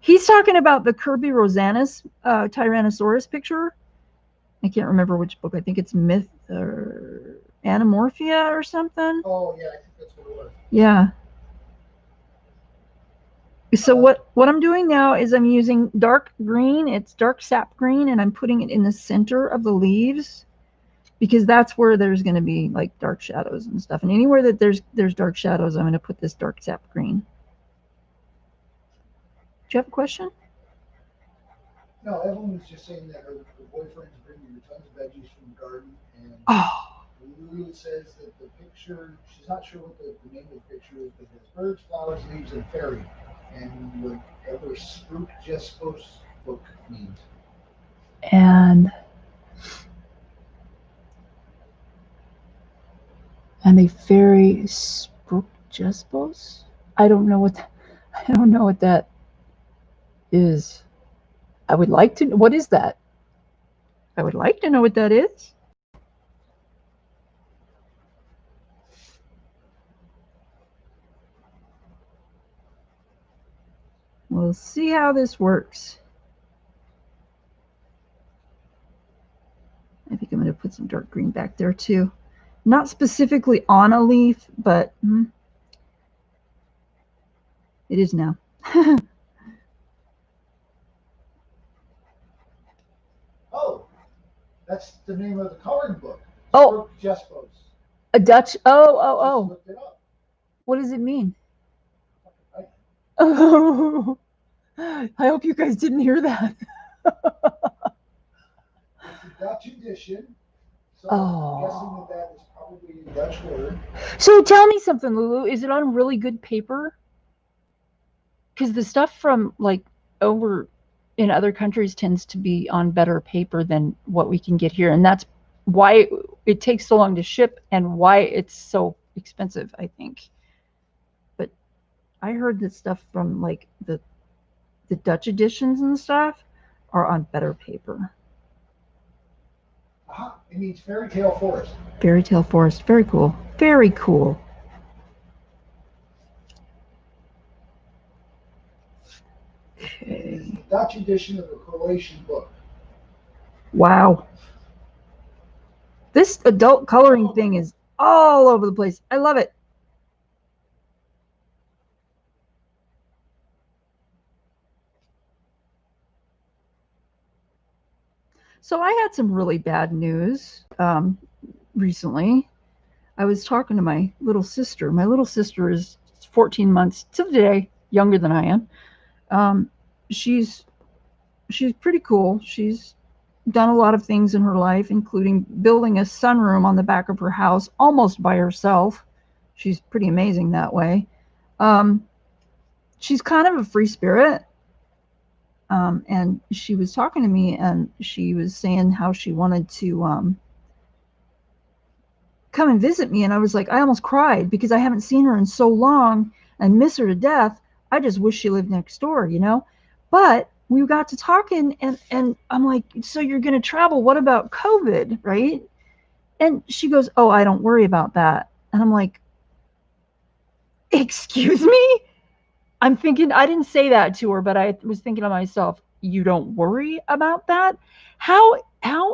He's talking about the Kirby Rosanus Tyrannosaurus picture. I can't remember which book. I think it's Myth or Anamorphia or something. Oh yeah, I think that's what it was. Yeah. So what I'm doing now is I'm using dark green. It's dark sap green, and I'm putting it in the center of the leaves because that's where there's going to be like dark shadows and stuff. And anywhere that there's dark shadows, I'm going to put this dark sap green. Do you have a question? No, Evelyn was just saying that her boyfriend's bringing her tons of veggies from the garden, and Lulu says that the picture, she's not sure what the name of the picture is, but there's birds, flowers, leaves, and fairy, and whatever Spook Jespos book means. And a fairy Spook Jespos? I don't know what that is. I would like to. What is that? I would like to know what that is. We'll see how this works. I think I'm going to put some dark green back there too. Not specifically on a leaf, but it is now. Oh, that's the name of the coloring book. Oh, Jespos. A Dutch. Oh. Looked it up. What does it mean? Oh, I hope you guys didn't hear that. It's a Dutch edition. So I'm guessing that is probably a Dutch word. So tell me something, Lulu. Is it on really good paper? Because the stuff from like over in other countries tends to be on better paper than what we can get here, and that's why it takes so long to ship and why it's so expensive, I think. But I heard that stuff from like the Dutch editions and stuff are on better paper. It means fairy tale forest. Fairy tale forest. Very cool. Very cool. Okay. It's the Dutch edition of a Croatian book. Wow. This adult coloring thing is all over the place. I love it. So I had some really bad news recently. I was talking to my little sister. My little sister is 14 months to the day younger than I am. Um, she's she's pretty cool. She's done a lot of things in her life, including building a sunroom on the back of her house almost by herself. She's pretty amazing that way. Um, she's kind of a free spirit. And she was talking to me and she was saying how she wanted to come and visit me. And I was like, I almost cried because I haven't seen her in so long and miss her to death. I just wish she lived next door, you know? But we got to talking and I'm like, so you're going to travel. What about COVID? Right. And she goes, oh, I don't worry about that. And I'm like, excuse me? I'm thinking, I didn't say that to her, but I was thinking to myself, you don't worry about that? How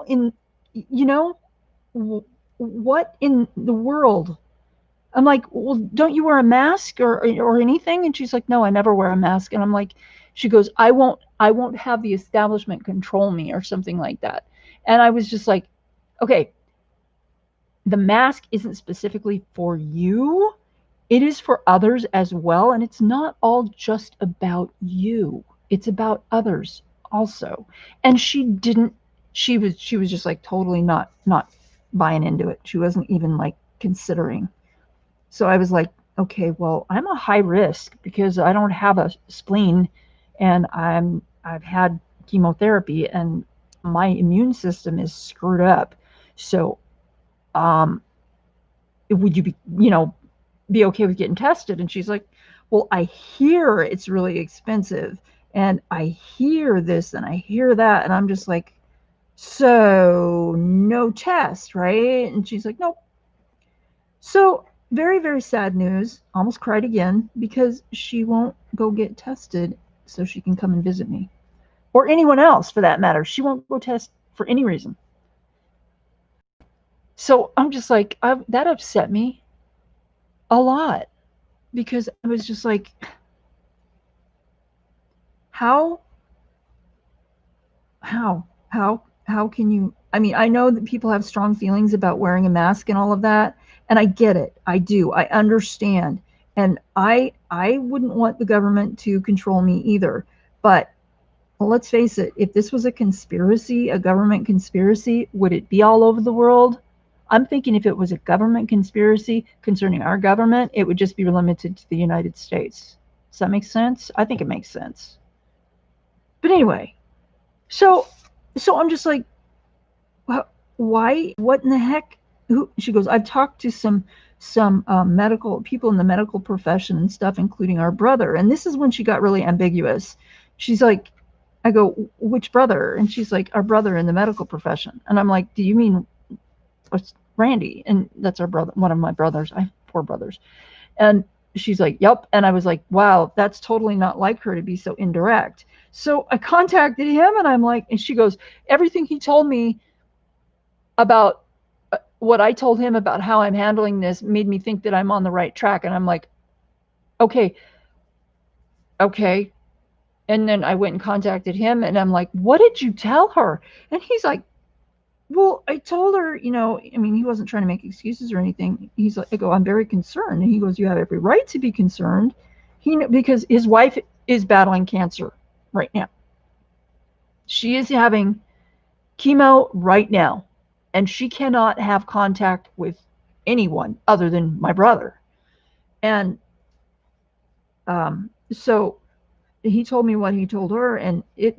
in, you know, what in the world? I'm like, well, don't you wear a mask or anything? And she's like, no, I never wear a mask. And I'm like, she goes, I won't have the establishment control me or something like that. And I was just like, okay, the mask isn't specifically for you. It is for others as well. And it's not all just about you. It's about others also. And she was just like totally not buying into it. She wasn't even like considering. So I was like, okay, well, I'm a high risk because I don't have a spleen and I've had chemotherapy and my immune system is screwed up. So um would you be okay with getting tested? And she's like, well, I hear it's really expensive and I hear this and I hear that. And I'm just like, so no test, right? And she's like, nope. So very, very sad news. Almost cried again because she won't go get tested so she can come and visit me. Or anyone else for that matter. She won't go test for any reason. So I'm just like, that upset me a lot because I was just like, how, how can you? I mean, I know that people have strong feelings about wearing a mask and all of that, and I get it. I do. I understand, and I wouldn't want the government to control me either. But well, let's face it, if this was a conspiracy, a government conspiracy, would it be all over the world? I'm thinking if it was a government conspiracy concerning our government, it would just be limited to the United States. Does that make sense? I think it makes sense. But anyway, so so I'm just like, why? What in the heck? Who? She goes, I've talked to some medical people in the medical profession and stuff, including our brother. And this is when she got really ambiguous. She's like, I go, which brother? And she's like, our brother in the medical profession. And I'm like, do you mean what's Randy? And that's our brother, one of my brothers. I have 4 brothers. And she's like, yep. And I was like, wow, that's totally not like her to be so indirect. So I contacted him and I'm like, and she goes, everything he told me about what I told him about how I'm handling this made me think that I'm on the right track. And I'm like, okay, okay. And then I went and contacted him and I'm like, what did you tell her? And he's like, well, I told her, I mean, he wasn't trying to make excuses or anything. He's like, I go, I'm very concerned. And he goes, you have every right to be concerned. Because his wife is battling cancer right now. She is having chemo right now, and she cannot have contact with anyone other than my brother. And so he told me what he told her, and it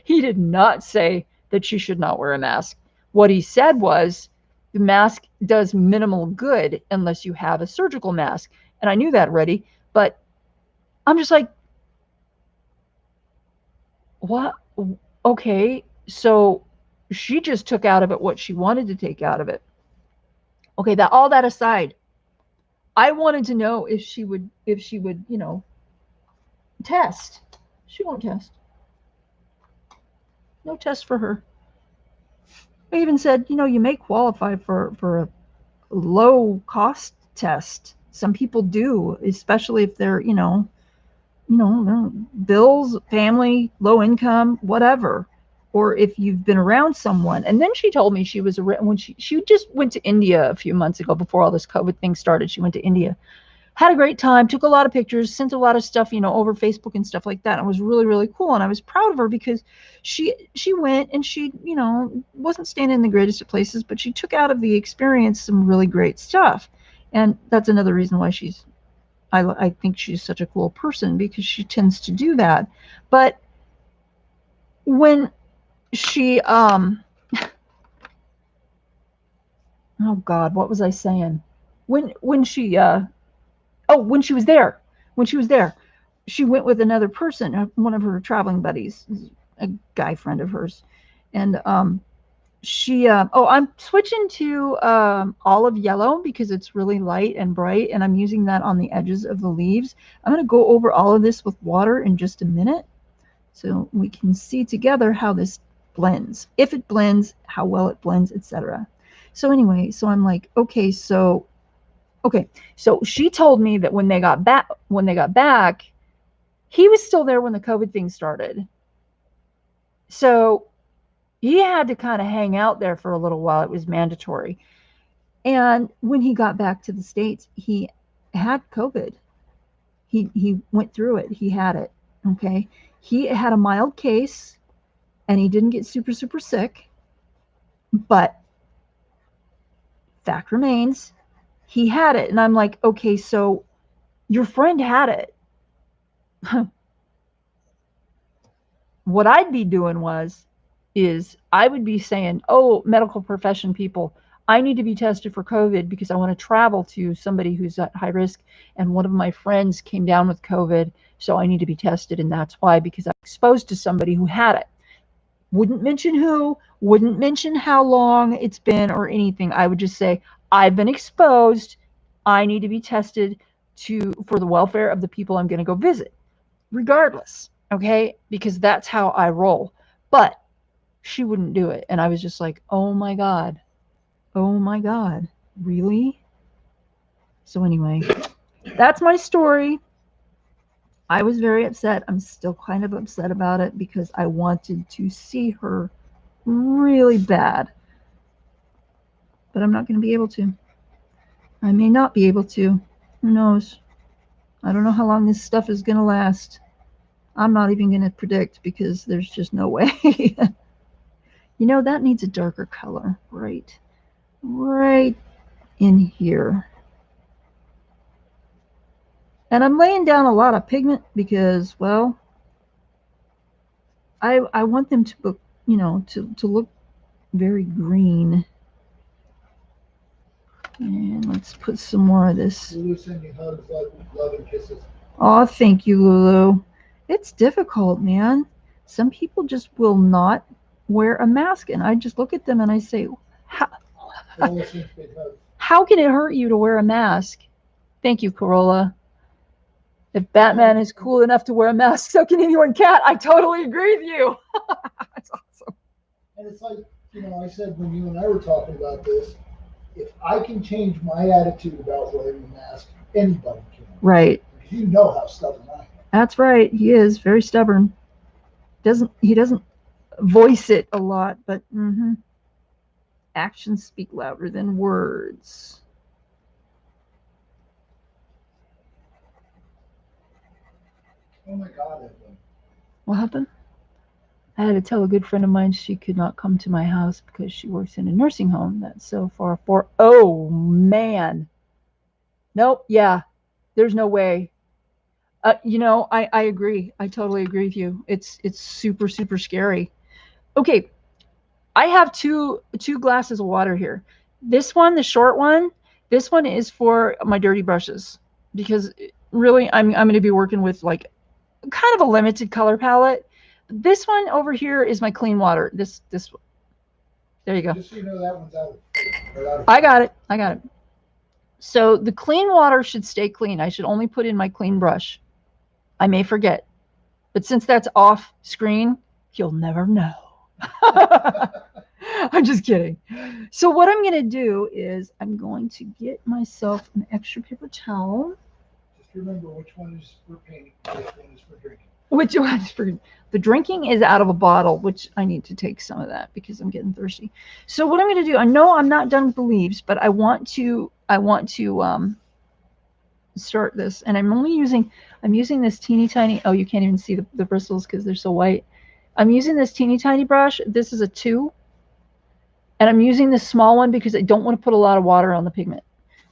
he did not say that she should not wear a mask. What he said was the mask does minimal good unless you have a surgical mask. And I knew that already, but I'm just like, what? Okay, so she just took out of it what she wanted to take out of it. Okay, all that aside, I wanted to know if she would, test. She won't test. No test for her. I even said, you may qualify for a low cost test. Some people do, especially if they're, bills, family, low income, whatever. or if you've been around someone. And then she told me she was when she just went to India a few months ago before all this COVID thing started. She went to India, had a great time, took a lot of pictures, sent a lot of stuff, over Facebook and stuff like that. And it was really, really cool. And I was proud of her because she went and she, wasn't staying in the greatest of places, but she took out of the experience some really great stuff. And that's another reason why I think she's such a cool person, because she tends to do that. But when she, oh God, what was I saying? When she, when she was there, she went with another person, one of her traveling buddies, a guy friend of hers. And I'm switching to olive yellow because it's really light and bright, and I'm using that on the edges of the leaves. I'm going to go over all of this with water in just a minute so we can see together how this blends, if it blends, how well it blends, etc. So anyway, so I'm like, okay, so she told me that when they got back, he was still there when the COVID thing started. So he had to kind of hang out there for a little while. It was mandatory. And when he got back to the States, he had COVID. He went through it. He had it. Okay. He had a mild case and he didn't get super, super sick. But fact remains, he had it. And I'm like, okay, so your friend had it. What I'd be doing is I would be saying, oh, medical profession people, I need to be tested for COVID because I want to travel to somebody who's at high risk. And one of my friends came down with COVID, so I need to be tested. And that's why, because I'm exposed to somebody who had it. Wouldn't mention who, wouldn't mention how long it's been or anything. I would just say, I've been exposed. I need to be tested for the welfare of the people I'm going to go visit, regardless. Okay? Because that's how I roll. But she wouldn't do it. And I was just like, oh my God. Oh my God. Really? So anyway, that's my story. I was very upset. I'm still kind of upset about it because I wanted to see her really bad. But I'm not going to be able to. I may not be able to. Who knows? I don't know how long this stuff is going to last. I'm not even going to predict because there's just no way. That needs a darker color. Right in here. And I'm laying down a lot of pigment because, well, I want them to look, to look very green. And let's put some more of this. Lulu sending hugs, love and kisses. Oh, thank you, Lulu. It's difficult, man. Some people just will not wear a mask, and I just look at them and I say, how can it hurt you to wear a mask? Thank you, Corolla. If Batman is cool enough to wear a mask, so can anyone, Cat. I totally agree with you. That's awesome. And it's like, I said when you and I were talking about this, if I can change my attitude about wearing a mask, anybody can. Right. Because you know how stubborn I am. That's right. He is very stubborn. He doesn't voice it a lot, but actions speak louder than words. Oh my God, Evelyn. What happened? I had to tell a good friend of mine she could not come to my house because she works in a nursing home that's so far for. Oh, man. Nope. Yeah. There's no way. I agree. I totally agree with you. It's super, super scary. Okay. I have two glasses of water here. This one, the short one, this one is for my dirty brushes because really I'm going to be working with like kind of a limited color palette. This one over here is my clean water. This there you go. Just so you know, that one's out of I got it. So the clean water should stay clean. I should only put in my clean brush. I may forget, but since that's off screen, you'll never know. I'm just kidding. So what I'm going to do is I'm going to get myself an extra paper towel. Just remember which one is for painting, which one is for drinking. Which one's for the drinking is out of a bottle, which I need to take some of that because I'm getting thirsty. So what I'm going to do, I know I'm not done with the leaves, but I want to start this, and I'm using this teeny tiny. Oh, you can't even see the bristles because they're so white. I'm using this teeny tiny brush. This is a 2, and I'm using this small one because I don't want to put a lot of water on the pigment.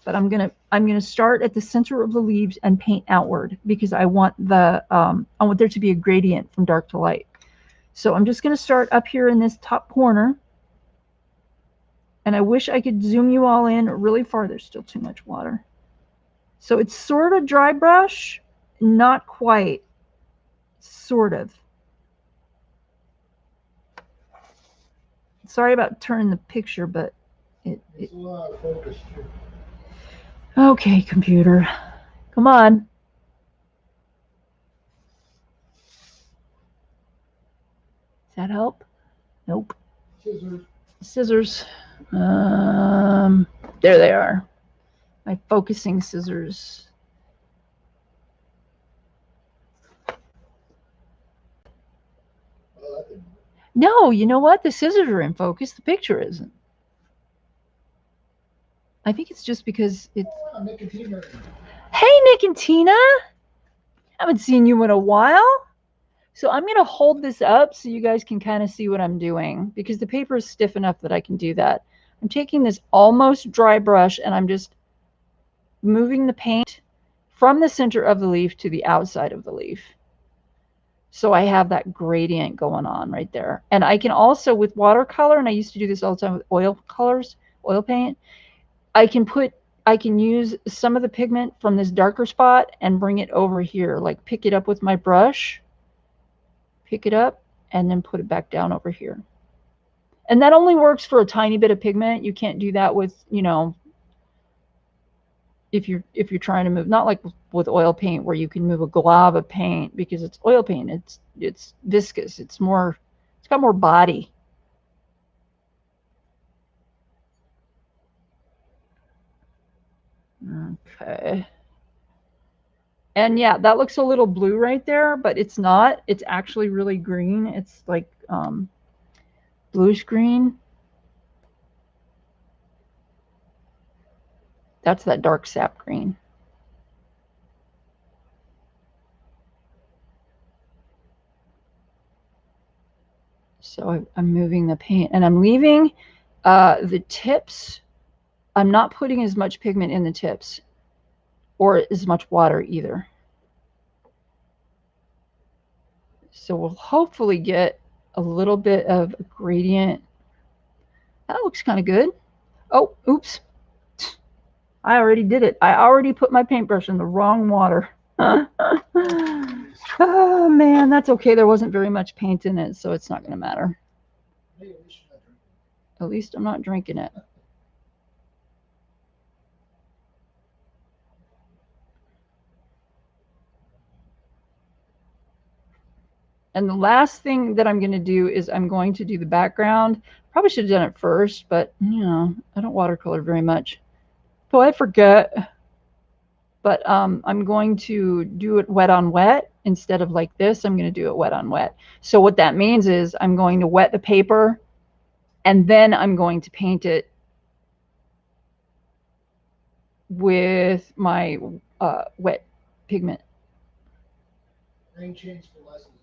But I'm gonna start at the center of the leaves and paint outward because I want there to be a gradient from dark to light. So I'm just gonna start up here in this top corner, and I wish I could zoom you all in really far. There's still too much water. So it's sort of dry brush, not quite, sort of. Sorry about turning the picture, but it's a lot of focus too. Okay, computer. Come on. Does that help? Nope. Scissors. Scissors. There they are. My focusing scissors. No, you know what? The scissors are in focus. The picture isn't. I think it's just because it's... Oh, Nick and Tina. Hey, Nick and Tina. Haven't seen you in a while. So I'm going to hold this up so you guys can kind of see what I'm doing because the paper is stiff enough that I can do that. I'm taking this almost dry brush and I'm just moving the paint from the center of the leaf to the outside of the leaf. So I have that gradient going on right there. And I can also, with watercolor, and I used to do this all the time with oil colors, oil paint, I can use some of the pigment from this darker spot and bring it over here, like pick it up with my brush, pick it up, and then put it back down over here. And that only works for a tiny bit of pigment. You can't do that with, you know, if you're trying to move, not like with oil paint where you can move a glob of paint because it's oil paint. It's viscous. It's got more body. Okay. And yeah, that looks a little blue right there, but it's not. It's actually really green. It's like bluish green. That's that dark sap green. So I'm moving the paint and I'm leaving the tips. I'm not putting as much pigment in the tips or as much water either. So we'll hopefully get a little bit of a gradient. That looks kind of good. Oh, oops. I already did it. I already put my paintbrush in the wrong water. Oh, man, that's okay. There wasn't very much paint in it, so it's not going to matter. At least I'm not drinking it. And the last thing that I'm going to do is I'm going to do the background. Probably should have done it first, but, you know, I don't watercolor very much. So I forget. But I'm going to do it wet on wet instead of like this. I'm going to do it wet on wet. So what that means is I'm going to wet the paper and then I'm going to paint it with my wet pigment. Rain changed for lessons.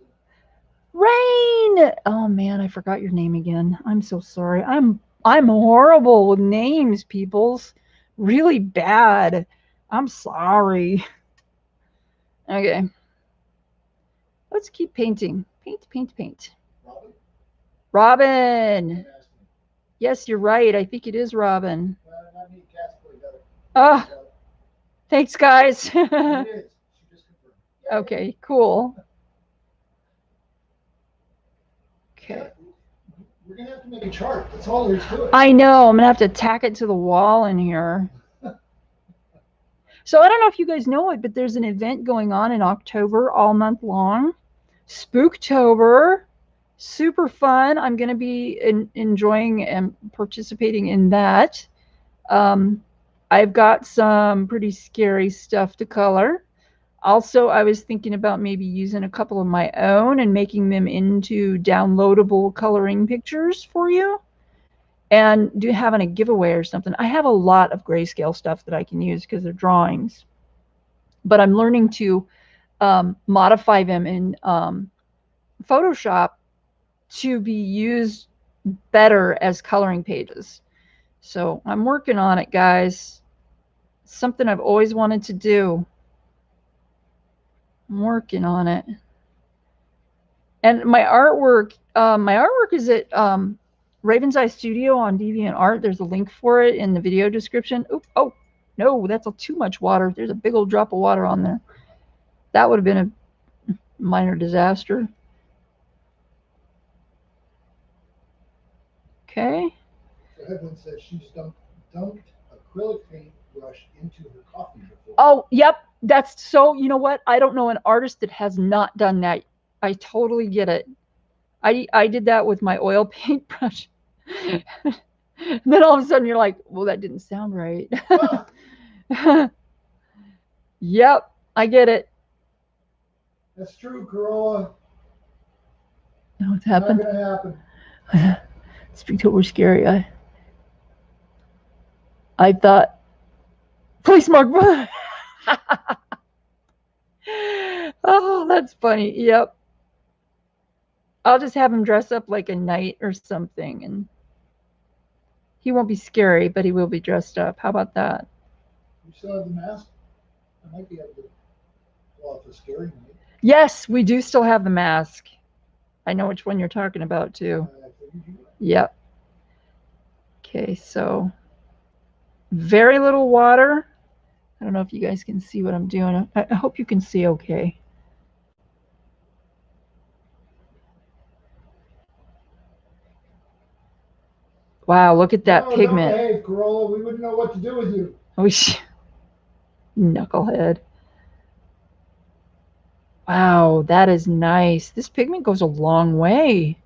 Rain! Oh man, I forgot your name again. I'm so sorry. I'm horrible with names, peoples. Really bad. I'm sorry. Okay. Let's keep painting. Paint, paint, paint. Robin. Yes, you're right. I think it is Robin. Oh, thanks, guys. Okay, cool. Okay. We're going to have to make a chart. That's all there is to it. I know. I'm going to have to tack it to the wall in here. So I don't know if you guys know it, but there's an event going on in October all month long. Spooktober. Super fun. I'm going to be enjoying and participating in that. I've got some pretty scary stuff to color. Also, I was thinking about maybe using a couple of my own and making them into downloadable coloring pictures for you and having a giveaway or something. I have a lot of grayscale stuff that I can use because they're drawings, but I'm learning to modify them in Photoshop to be used better as coloring pages. So I'm working on it, guys. Something I've always wanted to do. I'm working on it. And my artwork is at Raven's Eye Studio on DeviantArt. There's a link for it in the video description. Oop, oh, no, that's too much water. There's a big old drop of water on there. That would have been a minor disaster. Okay. So Evelyn says she's dunked acrylic paint brush into her coffee before. Oh, yep. That's so, you know what? I don't know an artist that has not done that. I totally get it. I did that with my oil paintbrush. Then all of a sudden you're like, well, that didn't sound right. Yep, I get it. That's true, Carola. You know what's happened? Not gonna happen. Speak to it, we're scary. I thought, police mark. Oh, that's funny. Yep. I'll just have him dress up like a knight or something, and he won't be scary, but he will be dressed up. How about that? You still have the mask? I might be able to pull off a scary night. Yes, we do still have the mask. I know which one you're talking about, too. Yep. Okay, so very little water. I don't know if you guys can see what I'm doing. I hope you can see okay. Wow, look at that pigment. Don't behave, Carola. We wouldn't know what to do with you. Oh, knucklehead. Wow, that is nice. This pigment goes a long way.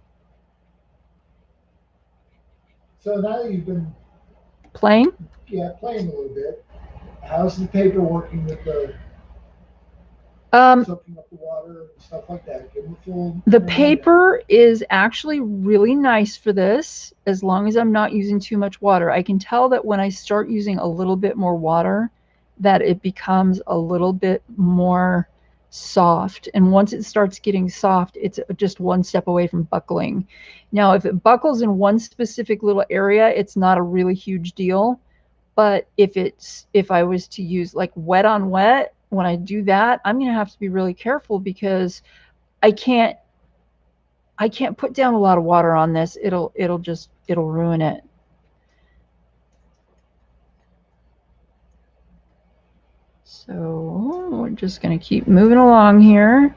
So now that you've been playing? Yeah, playing a little bit. How's the paper working with the soaking up the water and stuff like that? The paper is actually really nice for this, as long as I'm not using too much water. I can tell that when I start using a little bit more water, that it becomes a little bit more soft. And once it starts getting soft, it's just one step away from buckling. Now, if it buckles in one specific little area, it's not a really huge deal. But if I was to use like wet on wet, when I do that, I'm going to have to be really careful because I can't put down a lot of water on this. It'll ruin it. So we're just going to keep moving along here.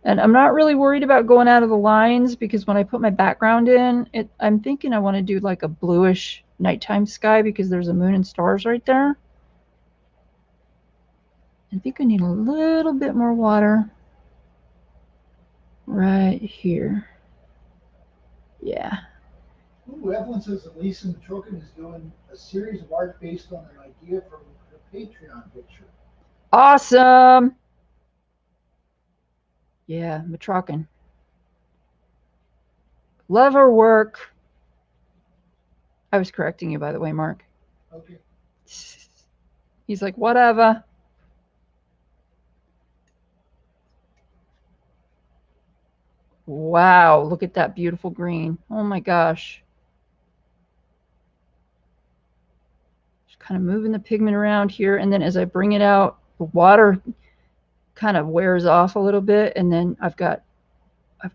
And I'm not really worried about going out of the lines because when I put my background in, I'm thinking I want to do like a bluish nighttime sky because there's a moon and stars right there. I think I need a little bit more water right here. Yeah. Ooh, Evelyn says that Lisa Matrokin is doing a series of art based on an idea from her Patreon picture. Awesome. Yeah, Matrokin. Love her work. I was correcting you, by the way, Mark. Okay. He's like, whatever. Wow, look at that beautiful green. Oh my gosh. Just kind of moving the pigment around here, and then as I bring it out, the water kind of wears off a little bit, and then I've got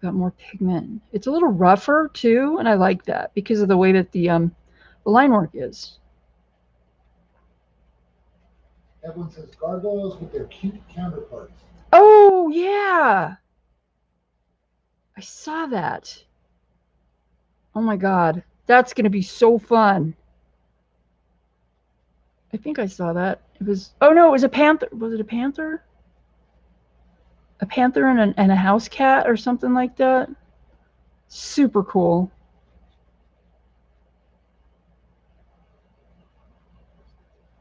more pigment. It's a little rougher too, and I like that because of the way that the line work is. Evelyn says gargoyles with their cute counterparts. Oh yeah, I saw that. Oh my god, that's gonna be so fun. I think I saw that. It was, oh no, it was a panther. Was it a panther? A panther and a house cat or something like that. Super cool.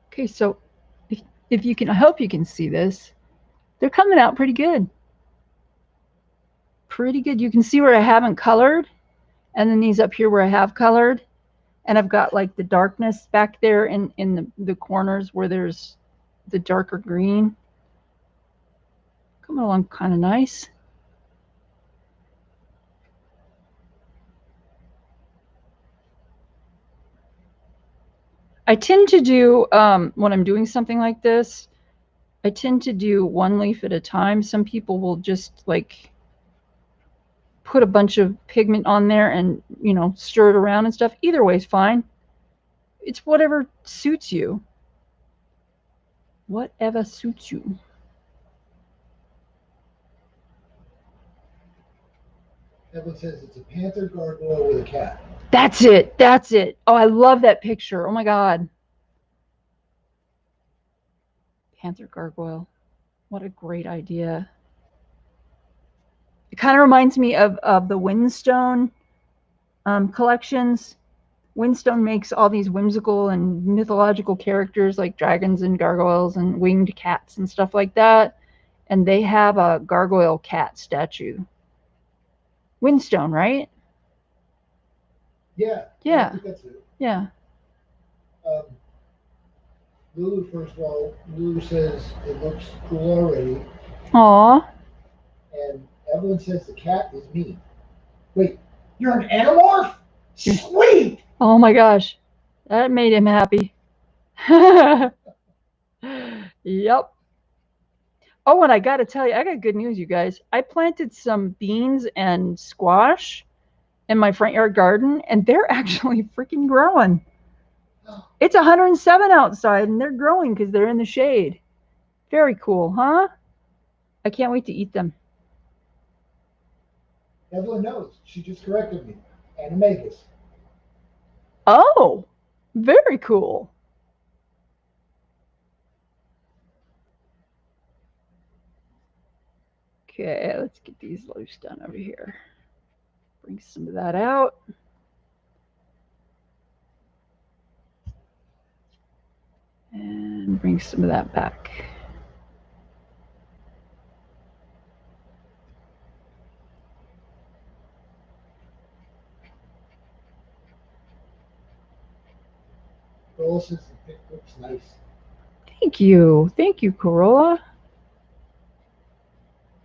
Okay, so if you can, I hope you can see this. They're coming out pretty good. Pretty good. You can see where I haven't colored, and then these up here where I have colored, and I've got like the darkness back there in the corners where there's the darker green. Coming along kind of nice. I tend to do, when I'm doing something like this, I tend to do one leaf at a time. Some people will just like put a bunch of pigment on there and, you know, stir it around and stuff. Either way is fine. It's whatever suits you. Whatever suits you. Evelyn says it's a panther gargoyle with a cat. That's it. That's it. Oh, I love that picture. Oh my God. Panther gargoyle. What a great idea. It kind of reminds me of the Windstone collections. Windstone makes all these whimsical and mythological characters like dragons and gargoyles and winged cats and stuff like that. And they have a gargoyle cat statue. Windstone, right? Yeah. Yeah. I think that's it. Yeah. Lulu, first of all, Lulu says it looks cool already. Aw. And Evelyn says the cat is me. Wait, you're an animorph? Sweet! Oh my gosh. That made him happy. Yep. Oh, and I got to tell you, I got good news, you guys. I planted some beans and squash in my front yard garden, and they're actually freaking growing. It's 107 outside, and they're growing because they're in the shade. Very cool, huh? I can't wait to eat them. Evelyn knows. She just corrected me. Animagus. Oh, very cool. Okay, let's get these loose done over here. Bring some of that out. And bring some of that back. Corolla says the pic looks nice. Thank you. Thank you, Corolla.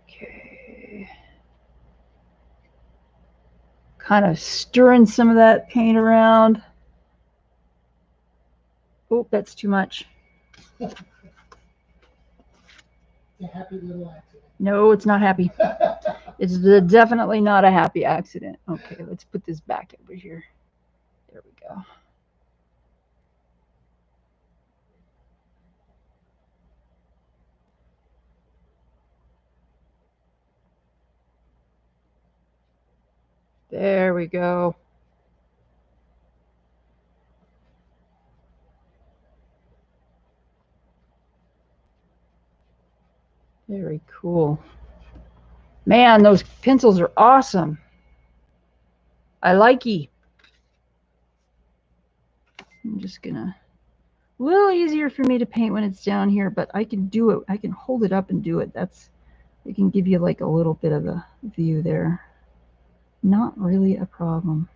Okay. Kind of stirring some of that paint around. Oh, that's too much. It's a happy little accident. No, it's not happy. It's definitely not a happy accident. Okay, let's put this back over here. There we go. There we go. Very cool. Man, those pencils are awesome. I likey. I'm just gonna, a little easier for me to paint when it's down here, but I can do it. I can hold it up and do it. I can give you like a little bit of a view there. Not really a problem.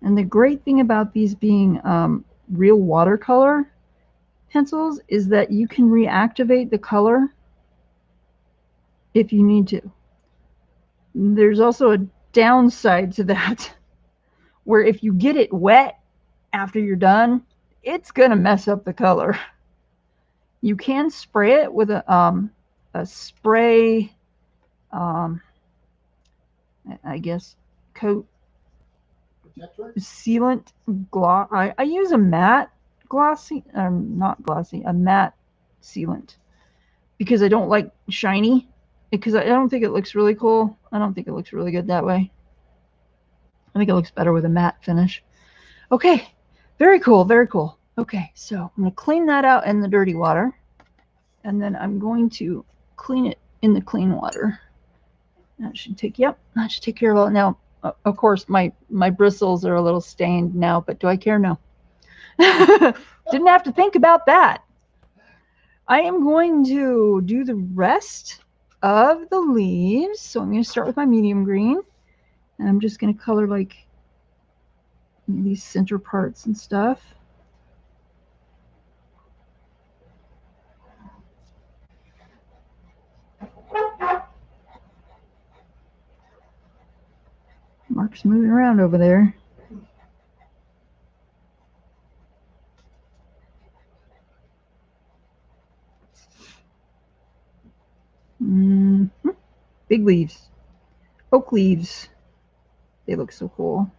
And the great thing about these being real watercolor pencils is that you can reactivate the color if you need to. There's also a downside to that, where if you get it wet after you're done, it's going to mess up the color. You can spray it with a spray, I guess, coat sealant gloss. I use a matte glossy, not glossy, a matte sealant, because I don't like shiny, because I don't think it looks really cool. I don't think it looks really good that way. I think it looks better with a matte finish. Okay, Very cool, very cool. Okay, so I'm going to clean that out in the dirty water, and then I'm going to clean it in the clean water. That should take, yep, that should take care of all. Now, of course, my bristles are a little stained now, but do I care? No. Didn't have to think about that. I am going to do the rest of the leaves. So I'm going to start with my medium green, and I'm just going to color like these center parts and stuff. Mark's moving around over there. Big leaves. Oak leaves. They look so cool.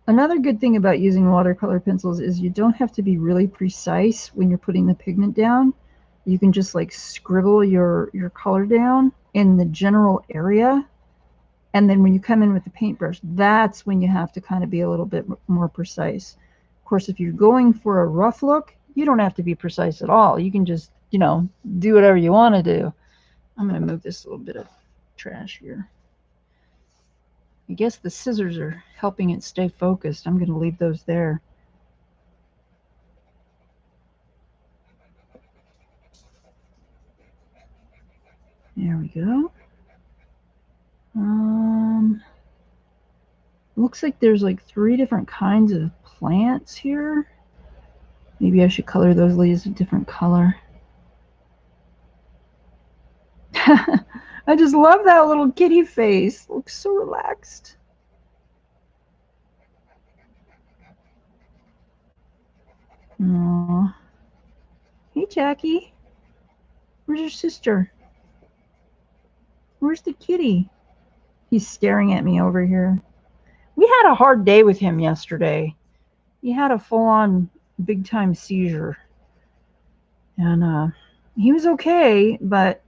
Another good thing about using watercolor pencils is you don't have to be really precise when you're putting the pigment down. You can just like scribble your color down in the general area. And then when you come in with the paintbrush, that's when you have to kind of be a little bit more precise. Of course, if you're going for a rough look, you don't have to be precise at all. You can just, you know, do whatever you want to do. I'm going to move this little bit of trash here. I guess the scissors are helping it stay focused. I'm going to leave those there. There we go. Looks like there's like 3 different kinds of plants here. Maybe I should color those leaves a different color. I just love that little kitty face. Looks so relaxed. Aww. Hey, Jackie. Where's your sister? Where's the kitty? He's staring at me over here. We had a hard day with him yesterday. He had a full-on big-time seizure. And he was okay, but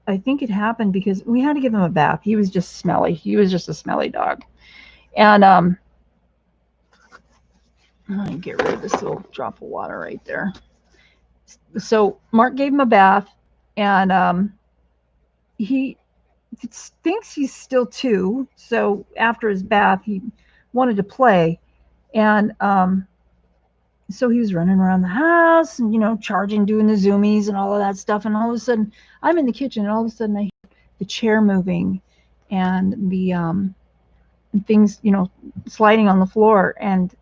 I think it happened because we had to give him a bath. He was just smelly. He was just a smelly dog. And I'm going to get rid of this little drop of water right there. So Mark gave him a bath, and he thinks he's still 2. So after his bath, he wanted to play. And so he was running around the house and, you know, charging, doing the zoomies and all of that stuff. And all of a sudden, I'm in the kitchen, and all of a sudden I hear the chair moving and the things, you know, sliding on the floor. And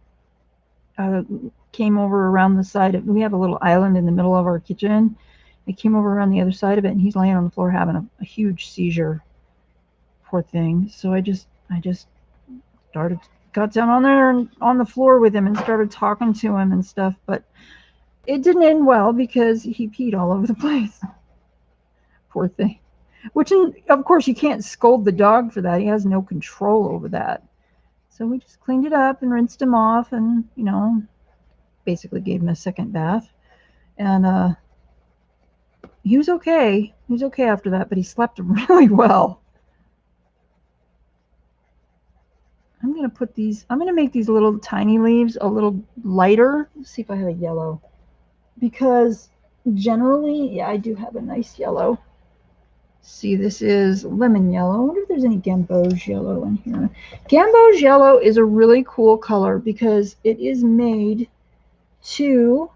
came over around the side of, we have a little island in the middle of our kitchen. I came over around the other side of it, and he's laying on the floor having a huge seizure. Poor thing. So I just got down on there and on the floor with him and started talking to him and stuff. But it didn't end well because he peed all over the place. Poor thing. Which, of course, you can't scold the dog for that. He has no control over that. So we just cleaned it up and rinsed him off, and, you know, basically gave him a second bath. And he was okay. He was okay after that, but he slept really well. I'm going to put these, I'm going to make these little tiny leaves a little lighter. Let's see if I have a yellow. Because generally, yeah, I do have a nice yellow. See, this is lemon yellow. I wonder if there's any gamboge yellow in here. Gamboge yellow is a really cool color because it is made to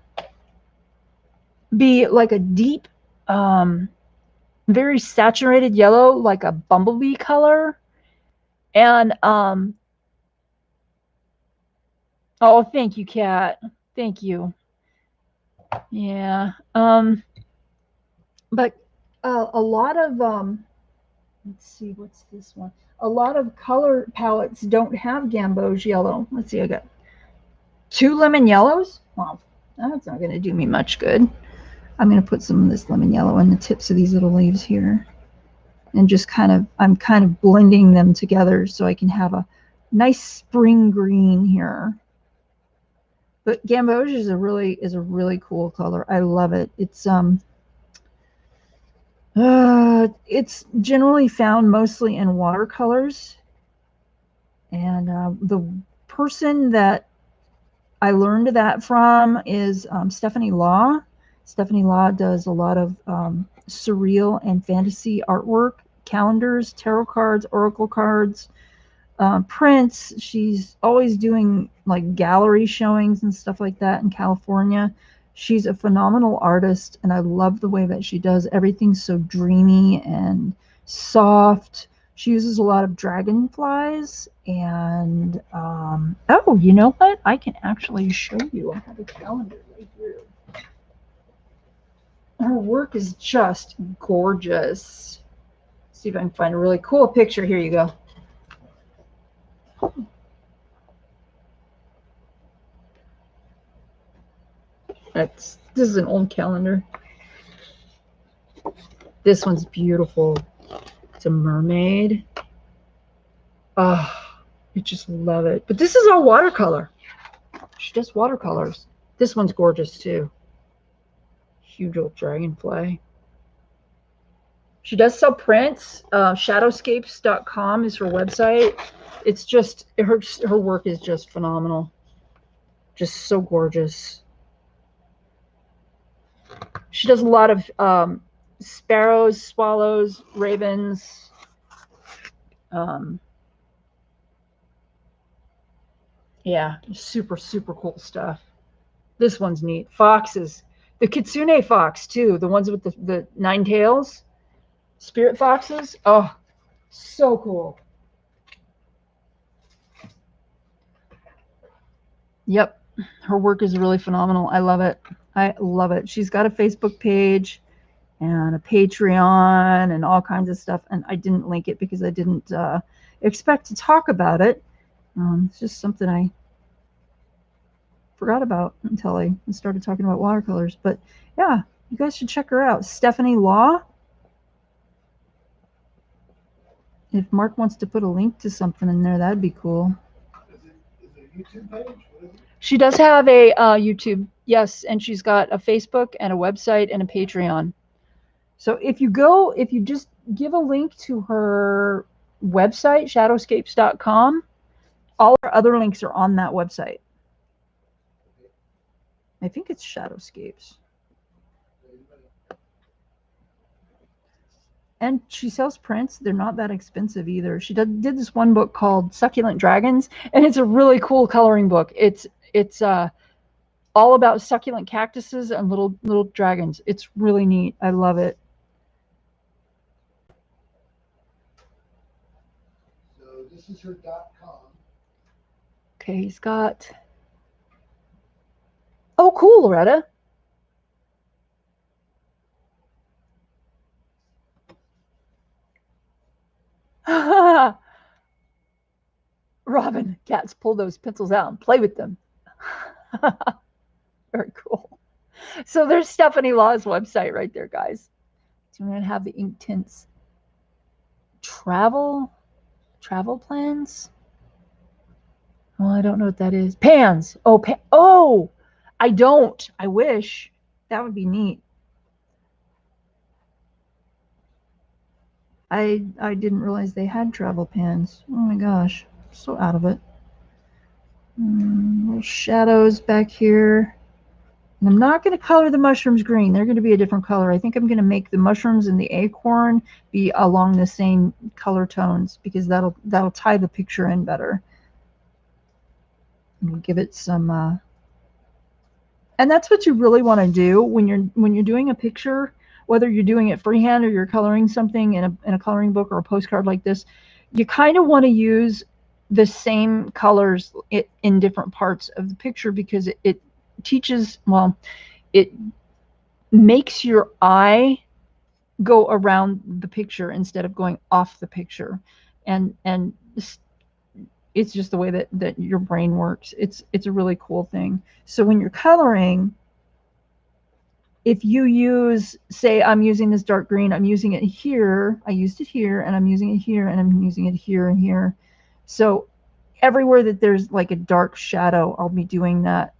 be like a deep, very saturated yellow, like a bumblebee color. And oh, thank you, Kat. Thank you. Yeah. But a lot of let's see, what's this one? A lot of color palettes don't have gamboge yellow. Let's see, I got 2 lemon yellows. Wow, that's not going to do me much good. I'm going to put some of this lemon yellow in the tips of these little leaves here, and just I'm kind of blending them together so I can have a nice spring green here. But gamboge is a really cool color. I love it. It's It's generally found mostly in watercolors. And the person that I learned that from is Stephanie Law. Stephanie Law does a lot of surreal and fantasy artwork, calendars, tarot cards, oracle cards, prints. She's always doing like gallery showings and stuff like that in California. She's a phenomenal artist, and I love the way that she does everything so dreamy and soft. She uses a lot of dragonflies and oh, you know what? I can actually show you. I have a calendar right here. Her work is just gorgeous. Let's see if I can find a really cool picture. Here you go. This is an old calendar. This one's beautiful. It's a mermaid. Oh, I just love it. But this is all watercolor. She does watercolors. This one's gorgeous too. Huge old dragonfly. She does sell prints. Shadowscapes.com is her website. It's just her work is just phenomenal. Just so gorgeous. She does a lot of sparrows, swallows, ravens. Yeah, super, super cool stuff. This one's neat. Foxes. The kitsune fox, too. The ones with the 9 tails. Spirit foxes. Oh, so cool. Yep. Her work is really phenomenal. I love it. I love it. She's got a Facebook page and a Patreon and all kinds of stuff. And I didn't link it because I didn't expect to talk about it. It's just something I forgot about until I started talking about watercolors. But yeah, you guys should check her out. Stephanie Law. If Mark wants to put a link to something in there, that'd be cool. Is it a YouTube page? She does have a YouTube, yes, and she's got a Facebook and a website and a Patreon. So if you just give a link to her website, shadowscapes.com, all her other links are on that website. I think it's Shadowscapes. And she sells prints. They're not that expensive either. She did this one book called Succulent Dragons, and it's a really cool coloring book. It's all about succulent cactuses and little dragons. It's really neat. I love it. So this is her .com. Okay, he's got. Oh, cool, Loretta. Robin, cats, pull those pencils out and play with them. Very cool. So there's Stephanie Law's website right there, guys. So we're going to have the ink tints. Travel plans? Oh, I don't know what that is. Pans. Oh, I don't. I wish. That would be neat. I didn't realize they had travel pans. Oh my gosh. I'm so out of it. Little shadows back here. And I'm not going to color the mushrooms green. They're going to be a different color. I think I'm going to make the mushrooms and the acorn be along the same color tones because that'll tie the picture in better. And give it some and that's what you really want to do when you're doing a picture, whether you're doing it freehand or you're coloring something in a coloring book or a postcard like this. You kind of want to use the same colors in different parts of the picture because it teaches, well, it makes your eye go around the picture instead of going off the picture, and it's just the way that your brain works. It's a really cool thing. So when you're coloring, if you use, say I'm using this dark green, I'm using it here, I used it here, and I'm using it here, and I'm using it here and here. So everywhere that there's like a dark shadow, I'll be doing that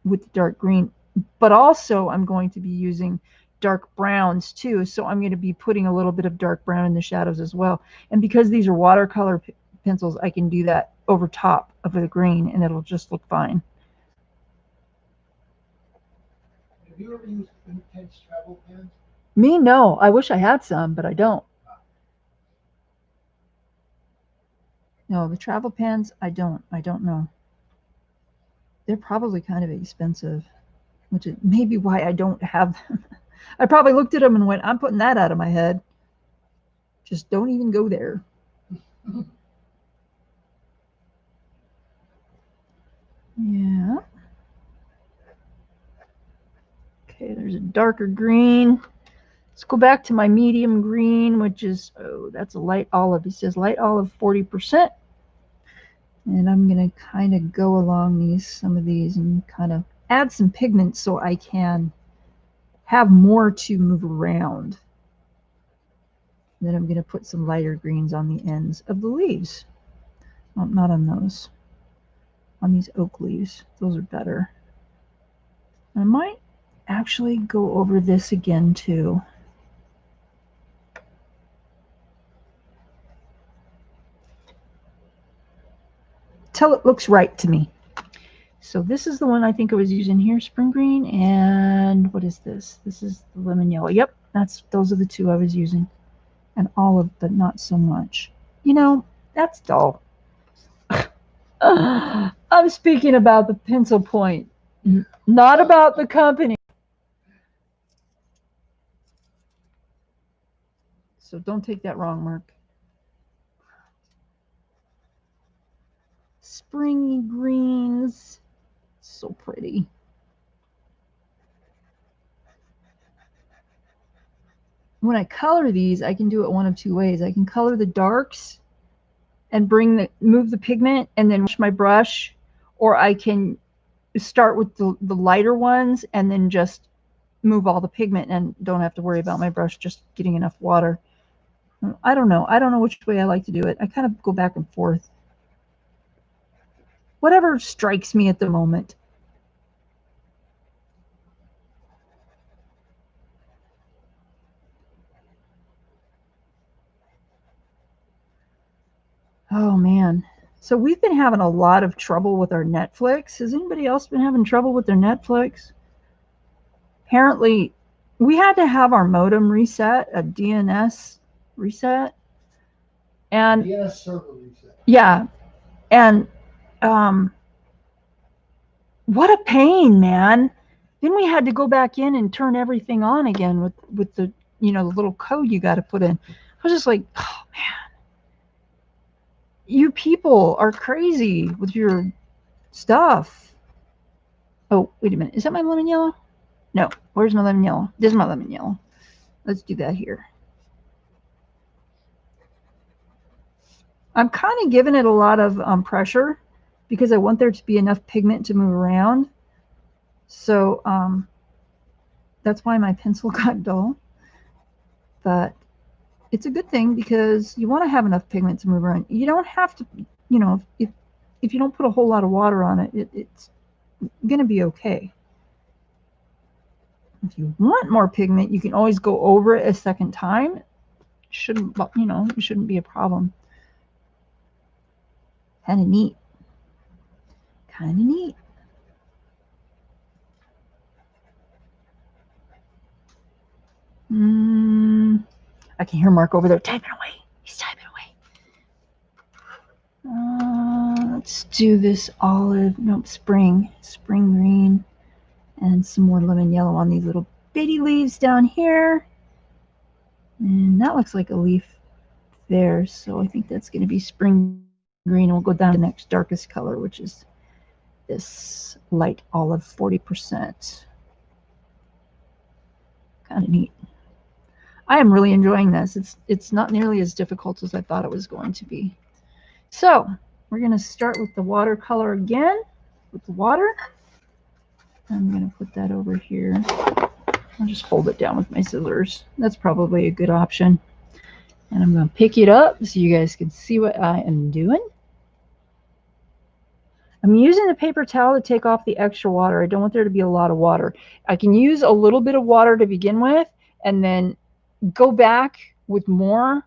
with the dark green. But also I'm going to be using dark browns too. So I'm going to be putting a little bit of dark brown in the shadows as well. And because these are watercolor pencils, I can do that over top of the green and it'll just look fine. Have you ever used intense travel pens? Me, no. I wish I had some, but I don't. No, the travel pens, I don't know. They're probably kind of expensive, which is maybe why I don't have them. I probably looked at them and went, I'm putting that out of my head. Just don't even go there. Yeah. Okay, there's a darker green. Let's go back to my medium green, which is, oh, that's a light olive. It says light olive 40%. And I'm going to kind of go along some of these and kind of add some pigment so I can have more to move around. And then I'm going to put some lighter greens on the ends of the leaves. Oh, not on those. On these oak leaves. Those are better. I might actually go over this again too. Till it looks right to me. So this is the one I think I was using here, spring green, and what is this? This is the lemon yellow. Yep, those are the two I was using. And olive, but not so much. You know, that's dull. I'm speaking about the pencil point, not about the company. So don't take that wrong, Mark. Springy greens. So pretty. When I color these, I can do it one of two ways. I can color the darks and move the pigment and then wash my brush, or I can start with the lighter ones and then just move all the pigment and don't have to worry about my brush just getting enough water. I don't know. I don't know which way I like to do it. I kind of go back and forth. Whatever strikes me at the moment. Oh, man. So we've been having a lot of trouble with our Netflix. Has anybody else been having trouble with their Netflix? Apparently, we had to have our modem reset, a DNS reset. And DNS server reset. Yeah. And what a pain, man. Then we had to go back in and turn everything on again with the, the little code you got to put in. I was just like, oh, man. You people are crazy with your stuff. Oh, wait a minute. Is that my lemon yellow? No. Where's my lemon yellow? This is my lemon yellow. Let's do that here. I'm kind of giving it a lot of pressure because I want there to be enough pigment to move around. So that's why my pencil got dull. But it's a good thing because you want to have enough pigment to move around. You don't have to, if you don't put a whole lot of water on it, it's going to be okay. If you want more pigment, you can always go over it a second time. It shouldn't be a problem. Kind of neat. Kind of neat. I can hear Mark over there typing away. He's typing away. Let's do this olive, nope, spring green, and some more lemon yellow on these little bitty leaves down here. And that looks like a leaf there, so I think that's going to be spring green. We'll go down to the next darkest color, which is this light olive 40%. Kind of neat. I am really enjoying this. It's not nearly as difficult as I thought it was going to be. So we're going to start with the watercolor again with the water. I'm going to put that over here. I'll just hold it down with my scissors. That's probably a good option. And I'm going to pick it up so you guys can see what I am doing. I'm using the paper towel to take off the extra water. I don't want there to be a lot of water. I can use a little bit of water to begin with and then go back with more.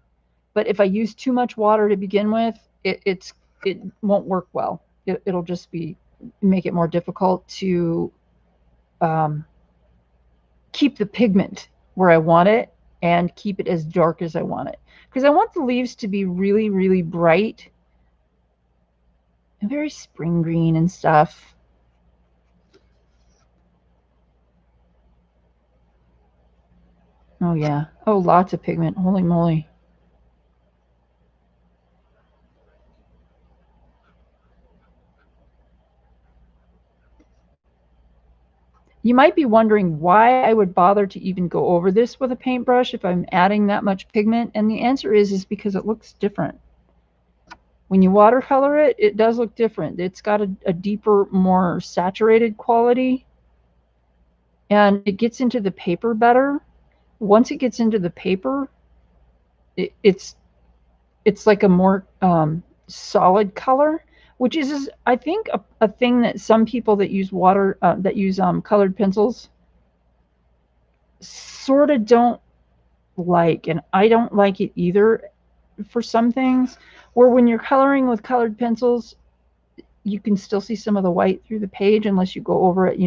But if I use too much water to begin with, it won't work well. It'll just make it more difficult to keep the pigment where I want it and keep it as dark as I want it. Because I want the leaves to be really, really bright and very spring green and stuff. Oh yeah. Oh, lots of pigment. Holy moly. You might be wondering why I would bother to even go over this with a paintbrush if I'm adding that much pigment, and the answer is because it looks different. When you watercolor it, it does look different. It's got a deeper, more saturated quality, and it gets into the paper better. Once it gets into the paper, it's like a more solid color, which is, I think, a thing that some people that use colored pencils sort of don't like, and I don't like it either for some things, where when you're coloring with colored pencils, you can still see some of the white through the page unless you go over it,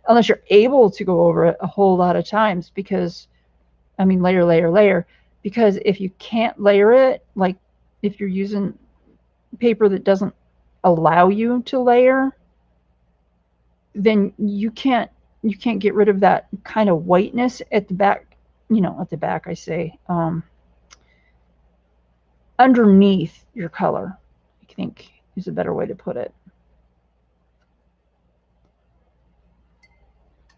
unless you're able to go over it a whole lot of times, because, I mean, layer, because if you can't layer it, like if you're using paper that doesn't allow you to layer, then you can't get rid of that kind of whiteness at the back, I say, underneath your color, I think is a better way to put it.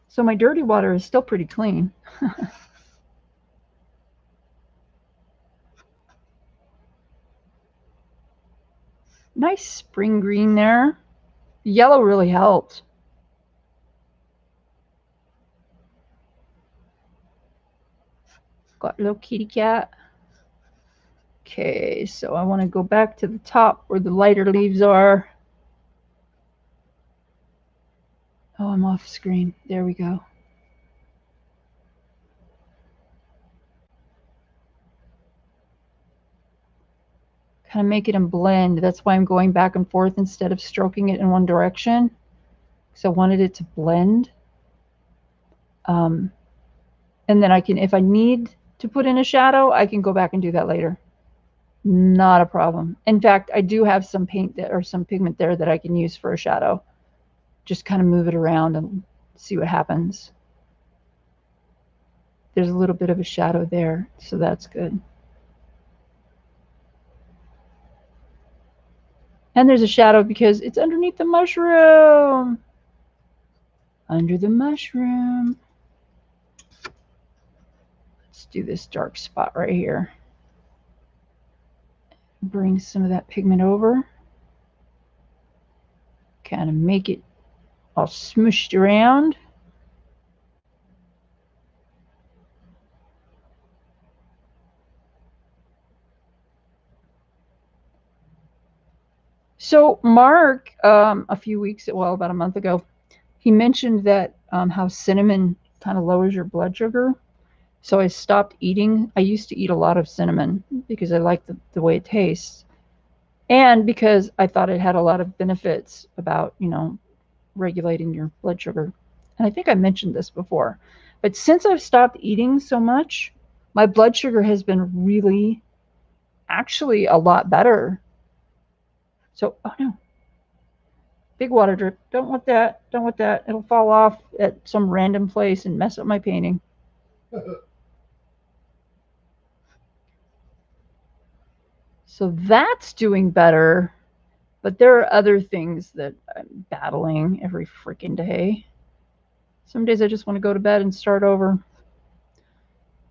So my dirty water is still pretty clean. Nice spring green there. The yellow really helped. Got a little kitty cat. Okay, so I want to go back to the top where the lighter leaves are. Oh, I'm off screen. There we go. Kind of make it in blend. That's why I'm going back and forth instead of stroking it in one direction, because I wanted it to blend. And then I can, if I need to put in a shadow, I can go back and do that later. Not a problem. In fact, I do have some paint or some pigment there that I can use for a shadow. Just kind of move it around and see what happens. There's a little bit of a shadow there, so that's good. And there's a shadow because it's underneath the mushroom. Under the mushroom. Let's do this dark spot right here. Bring some of that pigment over. Kind of make it all smooshed around. So Mark, about a month ago, he mentioned that how cinnamon kind of lowers your blood sugar. So I stopped eating. I used to eat a lot of cinnamon because I liked the way it tastes, and because I thought it had a lot of benefits about, regulating your blood sugar. And I think I mentioned this before. But since I've stopped eating so much, my blood sugar has been really, actually a lot better. So, oh no. Big water drip. Don't want that. Don't want that. It'll fall off at some random place and mess up my painting. So that's doing better. But there are other things that I'm battling every freaking day. Some days I just want to go to bed and start over.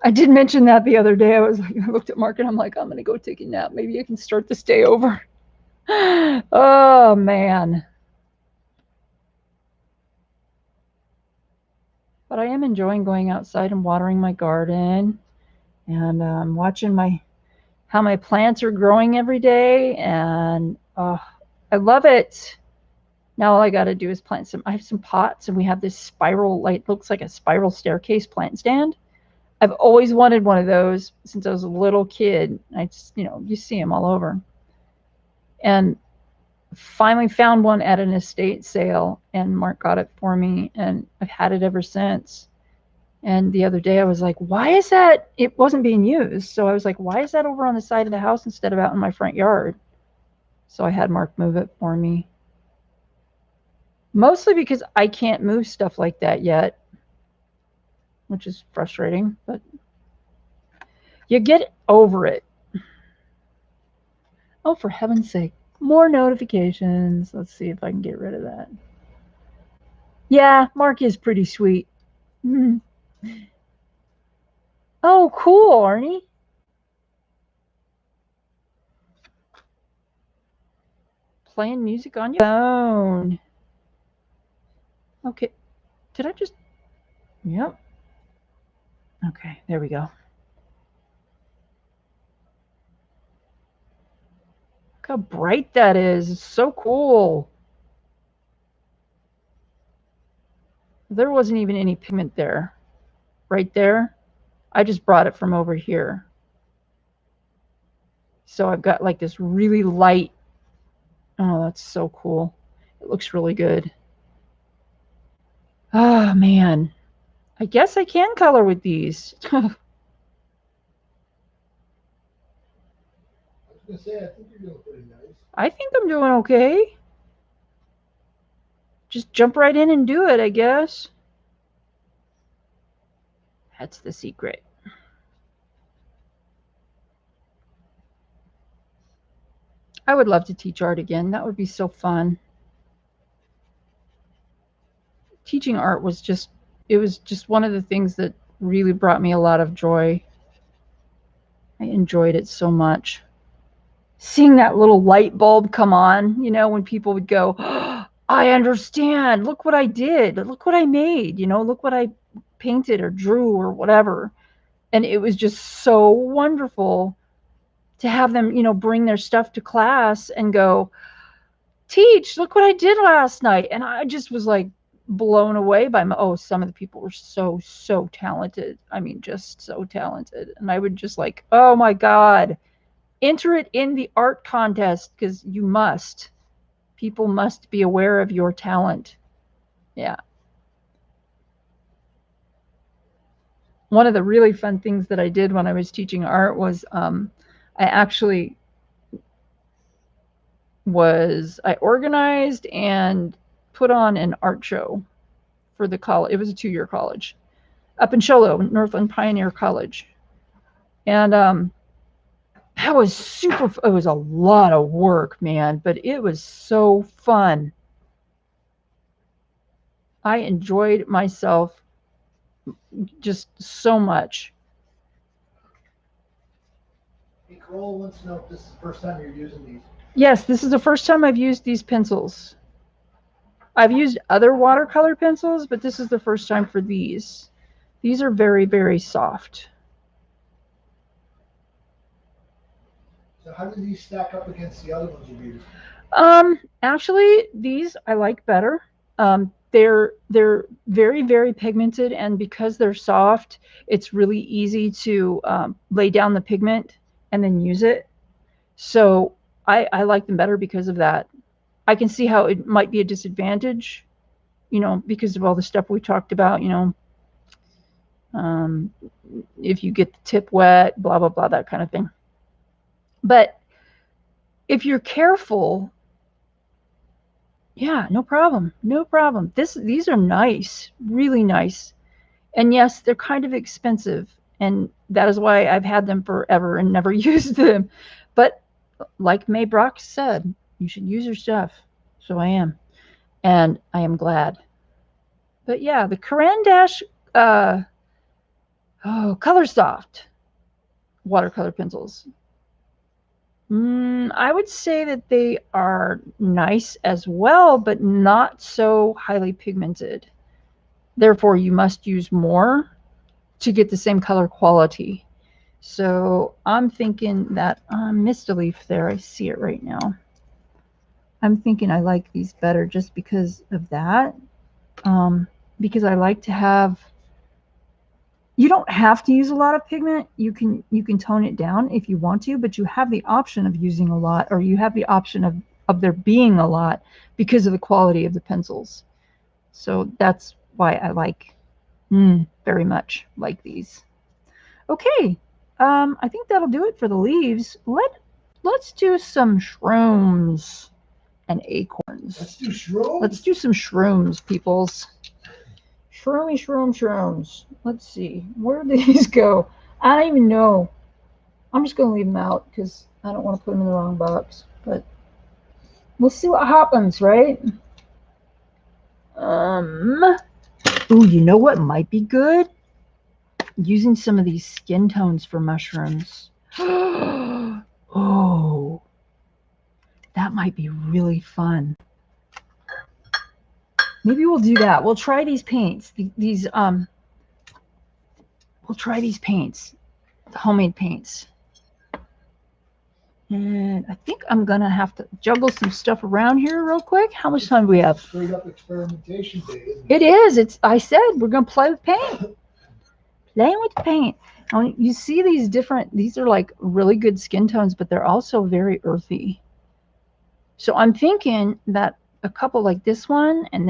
I did mention that the other day. I looked at Mark and I'm like, I'm going to go take a nap. Maybe I can start this day over. Oh, man. But I am enjoying going outside and watering my garden and watching how my plants are growing every day. And I love it. Now all I got to do is plant some, I have some pots and we have this spiral, like looks like a spiral staircase plant stand. I've always wanted one of those since I was a little kid. I just, you see them all over. And finally found one at an estate sale and Mark got it for me and I've had it ever since. And the other day I was like, why is that? It wasn't being used. So I was like, why is that over on the side of the house instead of out in my front yard? So I had Mark move it for me. Mostly because I can't move stuff like that yet, which is frustrating, but you get over it. Oh, for heaven's sake, more notifications. Let's see if I can get rid of that. Yeah, Mark is pretty sweet. Oh, cool, Arnie. Playing music on your phone. Okay. Did I just... Yep. Okay, there we go. Look how bright that is. It's so cool. There wasn't even any pigment there. Right there. I just brought it from over here. So I've got like this really light. Oh, that's so cool. It looks really good. Oh, man. I guess I can color with these. I was gonna say, I think you're doing pretty nice. I think I'm doing okay. Just jump right in and do it, I guess. That's the secret. I would love to teach art again. That would be so fun. Teaching art was just, it was just one of the things that really brought me a lot of joy. I enjoyed it so much. Seeing that little light bulb come on, when people would go, oh, I understand. Look what I did. Look what I made. Look what I painted or drew or whatever. And it was just so wonderful to have them, bring their stuff to class and go, teach, look what I did last night. And I just was like blown away by some of the people were so talented. I mean, just so talented. And I would just like, oh my God, enter it in the art contest because you must. People must be aware of your talent. Yeah. One of the really fun things that I did when I was teaching art was I organized and put on an art show for the college. It was a 2-year college up in Show Low, Northland Pioneer College. And that was super, it was a lot of work, man, but it was so fun. I enjoyed myself just so much. Hey, Carol wants to know if this is the first time you're using these. Yes, this is the first time I've used these pencils. I've used other watercolor pencils, but this is the first time for these. These are very, very soft. So how do these stack up against the other ones you've used? Actually, these I like better. They're very, very pigmented, and because they're soft, it's really easy to lay down the pigment and then use it. So I like them better because of that. I can see how it might be a disadvantage, because of all the stuff we talked about, if you get the tip wet, blah, blah, blah, that kind of thing. But if you're careful, yeah, no problem. No problem. These are nice, really nice. And yes, they're kind of expensive. And that is why I've had them forever and never used them. But like May Brock said, you should use your stuff. So I am. And I am glad. But yeah, the Caran Dash Color Soft watercolor pencils. I would say that they are nice as well, but not so highly pigmented. Therefore, you must use more to get the same color quality. So I'm thinking that I missed a leaf there. I see it right now. I'm thinking I like these better just because of that. Because I like to have, you don't have to use a lot of pigment. You can tone it down if you want to, but you have the option of using a lot, or you have the option of there being a lot because of the quality of the pencils. So that's why I like very much like these. Okay, I think that'll do it for the leaves. Let's do some shrooms and acorns. Let's do shrooms. Let's do some shrooms, peoples. Shrooms. Let's see. Where did these go? I don't even know. I'm just going to leave them out because I don't want to put them in the wrong box. But we'll see what happens, right? Ooh, you know what might be good? Using some of these skin tones for mushrooms. Oh, that might be really fun. Maybe we'll do that. We'll try these paints. We'll try these paints, the homemade paints. And I think I'm gonna have to juggle some stuff around here real quick. How much time do we have? Straight up experimentation day, isn't it? It is. I said we're gonna play with paint. Playing with paint. You see these are like really good skin tones, but they're also very earthy. So I'm thinking that a couple like this one, and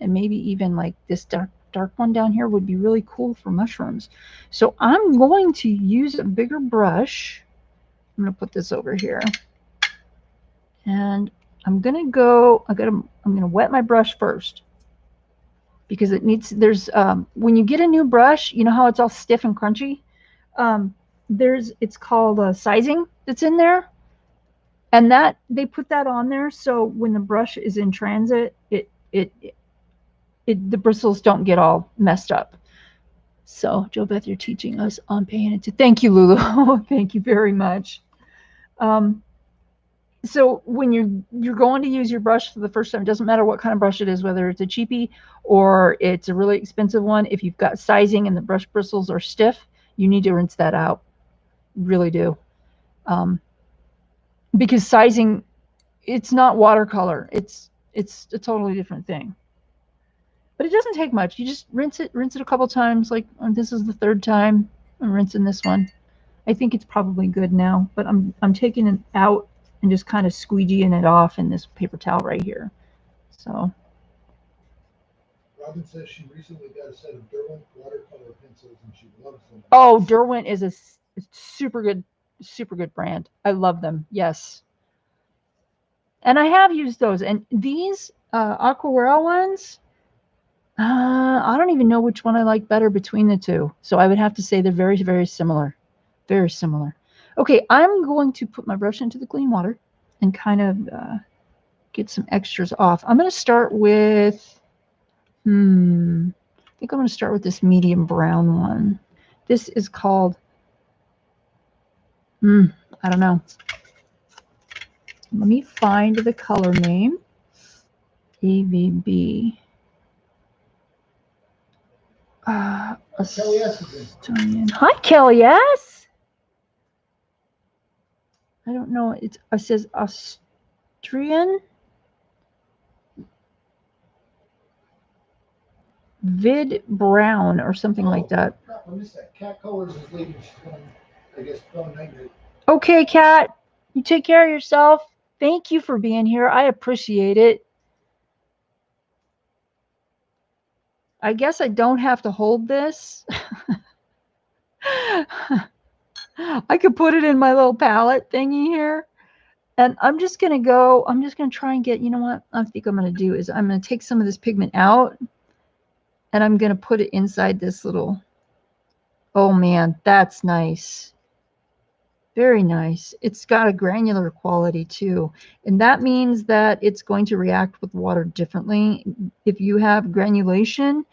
maybe even like this dark one down here would be really cool for mushrooms. So I'm going to use a bigger brush. I'm going to put this over here. And I'm going to go, I'm going to wet my brush first. Because it needs, when you get a new brush, you know how it's all stiff and crunchy? It's called sizing that's in there. And that, they put that on there so when the brush is in transit, the bristles don't get all messed up. So, JoBeth, you're teaching us on paying attention. Thank you, Lulu. Thank you very much. So when you're going to use your brush for the first time, it doesn't matter what kind of brush it is, whether it's a cheapie or it's a really expensive one. If you've got sizing and the brush bristles are stiff, you need to rinse that out. Really do. Because sizing, it's not watercolor. It's a totally different thing. But it doesn't take much. You just rinse it a couple times. Like this is the third time I'm rinsing this one. I think it's probably good now, but I'm taking it out and just kind of squeegeeing it off in this paper towel right here. So. Robin says she recently got a set of Derwent watercolor pencils and she loves them. Oh, Derwent is a super good brand. I love them. Yes. And I have used those. And these Aquarelle ones, I don't even know which one I like better between the two. So I would have to say they're very, very similar. Very similar. Okay, I'm going to put my brush into the clean water and kind of get some extras off. I'm going to start with, I think I'm going to start with this medium brown one. This is called, I don't know. Let me find the color name. AVB. Kelly S. is in. Hi, Kelly S. I don't know. It says Austrian Vid Brown or something like that. Crap, I missed that. Cat Colors is leaving. She's going, I guess, going night night. Okay, Cat. You take care of yourself. Thank you for being here. I appreciate it. I guess I don't have to hold this. I could put it in my little palette thingy here. And I'm just going to try and get, you know what I think I'm going to do is I'm going to take some of this pigment out and I'm going to put it inside this little, oh man, that's nice. Very nice. It's got a granular quality too. And that means that it's going to react with water differently. If you have granulation,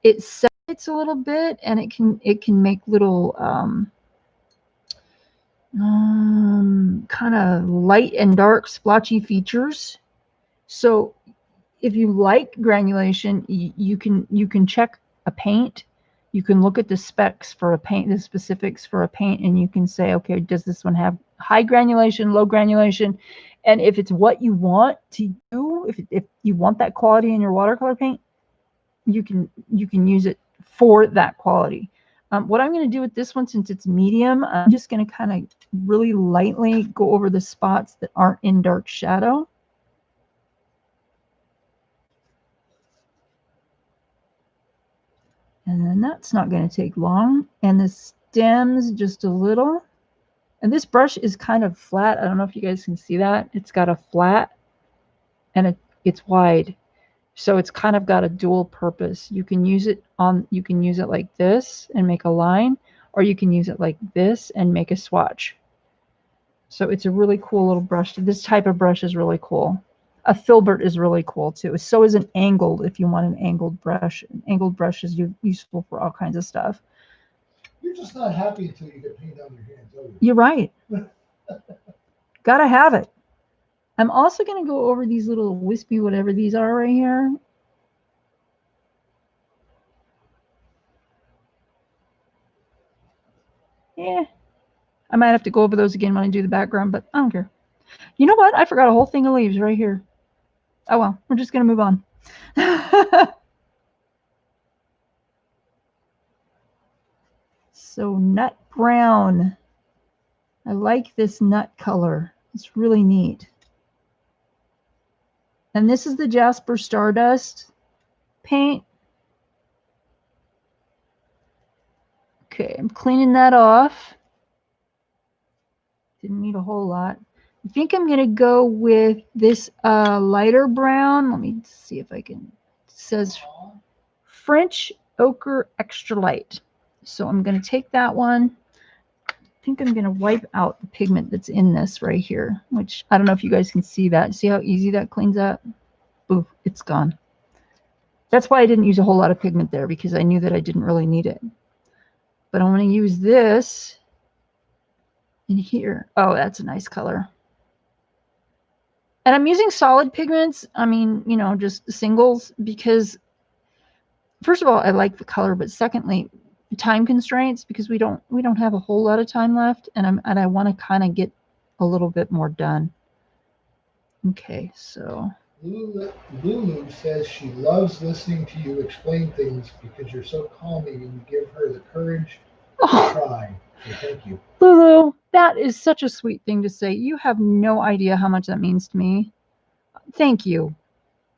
it separates a little bit and it can make little kind of light and dark splotchy features. So if you like granulation, you can check a paint. You can look at the specs for a paint, the specifics for a paint, and you can say, okay, does this one have high granulation, low granulation? And if it's what you want to do, if you want that quality in your watercolor paint, you can use it for that quality. What I'm going to do with this one, since it's medium, I'm just going to kind of really lightly go over the spots that aren't in dark shadow. And then that's not going to take long. And the stems just a little. And this brush is kind of flat. I don't know if you guys can see that. It's got a flat and it's wide. So it's kind of got a dual purpose. You can use it like this and make a line, or you can use it like this and make a swatch. So it's a really cool little brush. This type of brush is really cool. A filbert is really cool too. So is an angled, if you want an angled brush. An angled brush is useful for all kinds of stuff. You're just not happy until you get paint on your hands, are you? You're right. Gotta have it. I'm also going to go over these little wispy whatever these are right here. Yeah, I might have to go over those again when I do the background, but I don't care. You know what? I forgot a whole thing of leaves right here. Oh well, we're just going to move on. So nut brown. I like this nut color. It's really neat. And this is the Jasper Stardust paint. Okay, I'm cleaning that off. Didn't need a whole lot. I think I'm going to go with this lighter brown. Let me see if I can. It says French Ochre Extra Light. So I'm going to take that one. I think I'm going to wipe out the pigment that's in this right here, which I don't know if you guys can see that. See how easy that cleans up? Ooh, it's gone. That's why I didn't use a whole lot of pigment there, because I knew that I didn't really need it. But I'm going to use this in here. Oh, that's a nice color. And I'm using solid pigments. I mean, you know, just singles, because first of all, I like the color, but secondly, time constraints, because we don't have a whole lot of time left, and I want to kind of get a little bit more done. Okay, so Lulu says she loves listening to you explain things because you're so calming and you give her the courage to try. So thank you. Lulu, that is such a sweet thing to say. You have no idea how much that means to me. Thank you.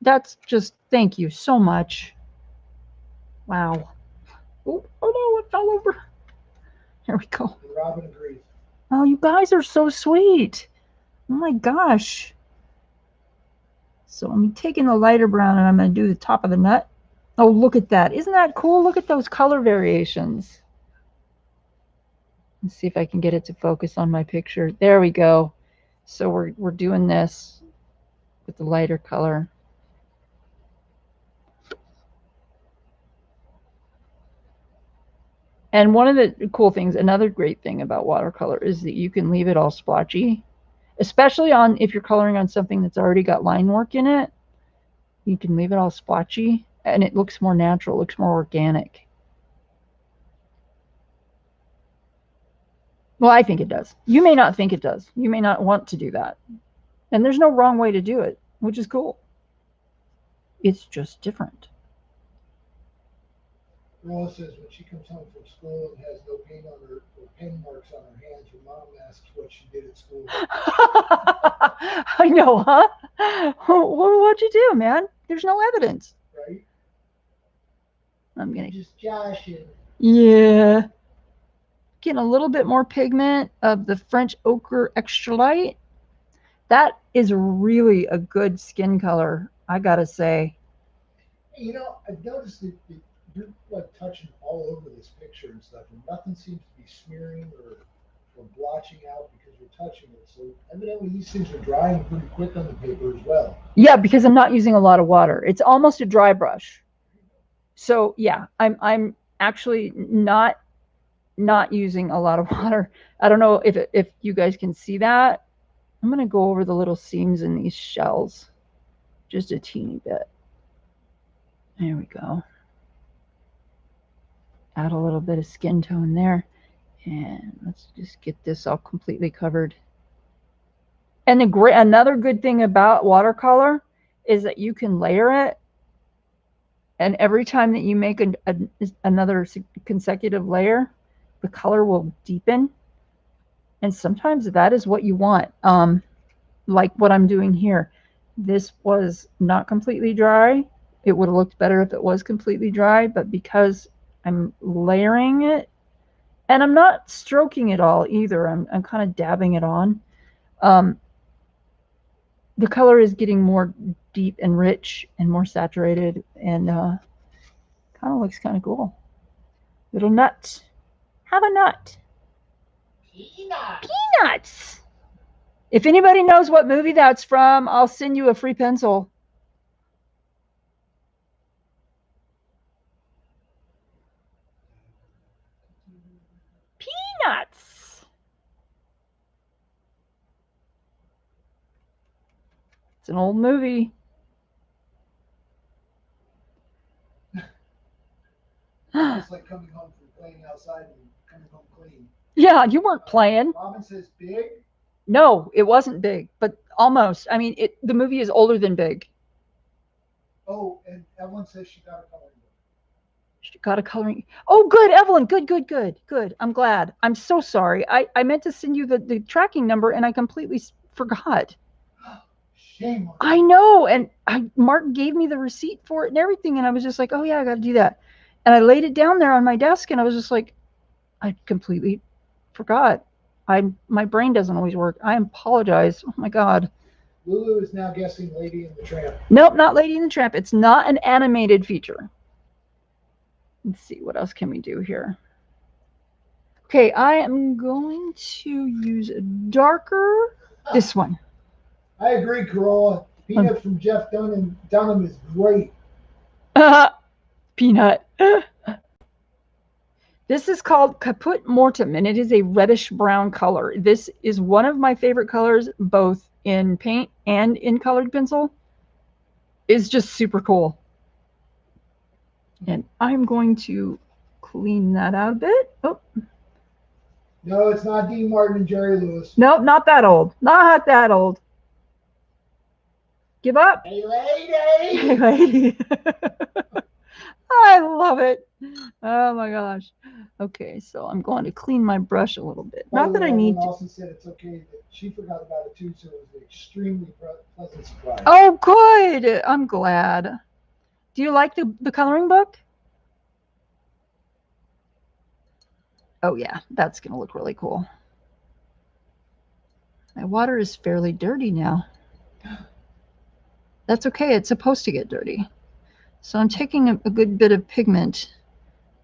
That's just, thank you so much. Wow. Oh no, it fell over. Here we go. And Robin agrees. Oh, you guys are so sweet. Oh my gosh. So I'm taking the lighter brown and I'm going to do the top of the nut. Oh, look at that. Isn't that cool? Look at those color variations. Let's see if I can get it to focus on my picture. There we go. So we're doing this with the lighter color. And one of the cool things, another great thing about watercolor, is that you can leave it all splotchy, especially on if you're coloring on something that's already got line work in it. You can leave it all splotchy and it looks more natural, looks more organic. Well, I think it does. You may not think it does. You may not want to do that. And there's no wrong way to do it, which is cool. It's just different. Rolla says when she comes home from school and has no paint on her or pen marks on her hands, her mom asks what she did at school. I know, huh? What'd you do, man? There's no evidence. Right? I'm gonna just joshing. Yeah. Getting a little bit more pigment of the French Ochre Extra Light. That is really a good skin color, I gotta say. You know, I've noticed that you're like touching all over this picture and stuff, and nothing seems to be smearing or blotching out because you're touching it. So evidently these things are drying pretty quick on the paper as well. Yeah, because I'm not using a lot of water. It's almost a dry brush. So yeah, I'm actually not using a lot of water. I don't know if you guys can see that. I'm going to go over the little seams in these shells just a teeny bit. There we go. Add a little bit of skin tone there. And let's just get this all completely covered. And another good thing about watercolor is that you can layer it, and every time that you make another consecutive layer, the color will deepen. And sometimes that is what you want. Like what I'm doing here. This was not completely dry. It would have looked better if it was completely dry, but because I'm layering it, and I'm not stroking it all either, I'm kind of dabbing it on. The color is getting more deep and rich and more saturated, and kind of looks kind of cool. Little nut. Have a nut. Peanuts. If anybody knows what movie that's from, I'll send you a free pencil. Peanuts. It's an old movie. It's like coming home from playing outside and coming home clean. Yeah, you weren't playing. Robin says Big. No, it wasn't Big, but almost. I mean, the movie is older than Big. Oh, and Evelyn says she got a coloring book. She got a coloring. Oh, good, Evelyn. Good. I'm glad. I'm so sorry. I meant to send you the tracking number, and I completely forgot. Shame on I know, and Mark gave me the receipt for it and everything, and I was just like, oh yeah, I got to do that. And I laid it down there on my desk, and I was just like, I completely forgot. My brain doesn't always work. I apologize. Oh my God. Lulu is now guessing Lady and the Tramp. Nope, not Lady and the Tramp. It's not an animated feature. Let's see, what else can we do here? Okay, I am going to use a darker, this one. I agree, Corolla. Peanut from Jeff Dunham is great. Peanut. This is called Caput Mortem, and it is a reddish brown color. This is one of my favorite colors, both in paint and in colored pencil. It's just super cool. And I'm going to clean that out a bit. Oh. No, it's not Dean Martin and Jerry Lewis. Nope, not that old. Not that old. Give up. Hey, lady. Hey, lady. I love it. Oh my gosh. Okay, so I'm going to clean my brush a little bit. Not that I need to. Also said it's okay that she forgot about it too, so it was an extremely pleasant surprise. Oh, good. I'm glad. Do you like the coloring book? Oh yeah, that's gonna look really cool. My water is fairly dirty now. That's okay. It's supposed to get dirty. So I'm taking a good bit of pigment.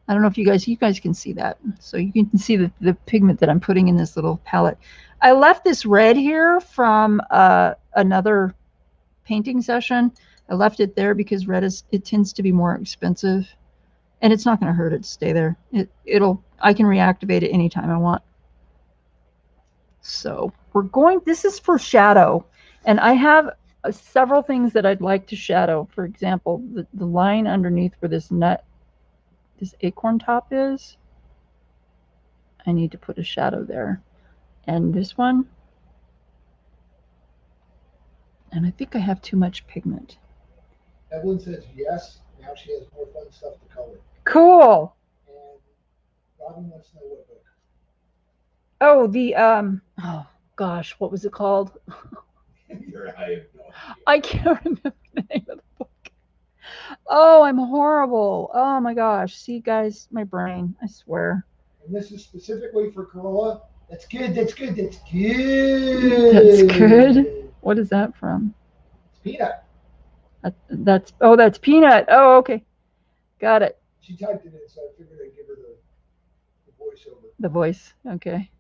I don't know if you guys can see that. So you can see the pigment that I'm putting in this little palette. I left this red here from another painting session. I left it there because red it tends to be more expensive, and it's not going to hurt it to stay there. I can reactivate it anytime I want. So this is for shadow, and I have several things that I'd like to shadow. For example, the line underneath where this acorn top is, I need to put a shadow there. And this one, and I think I have too much pigment. Evelyn says yes. Now she has more fun stuff to color. Cool. And Robin wants to know what book. Oh, oh gosh, what was it called? I can't remember the name of the book. Oh, I'm horrible. Oh my gosh. See, guys, my brain, I swear. And this is specifically for Corolla. That's good. That's good. That's good. That's good. What is that from? It's Peanut. That's Peanut. Oh, okay. Got it. She typed it in, so I figured I'd give her the voiceover. The voice. Okay.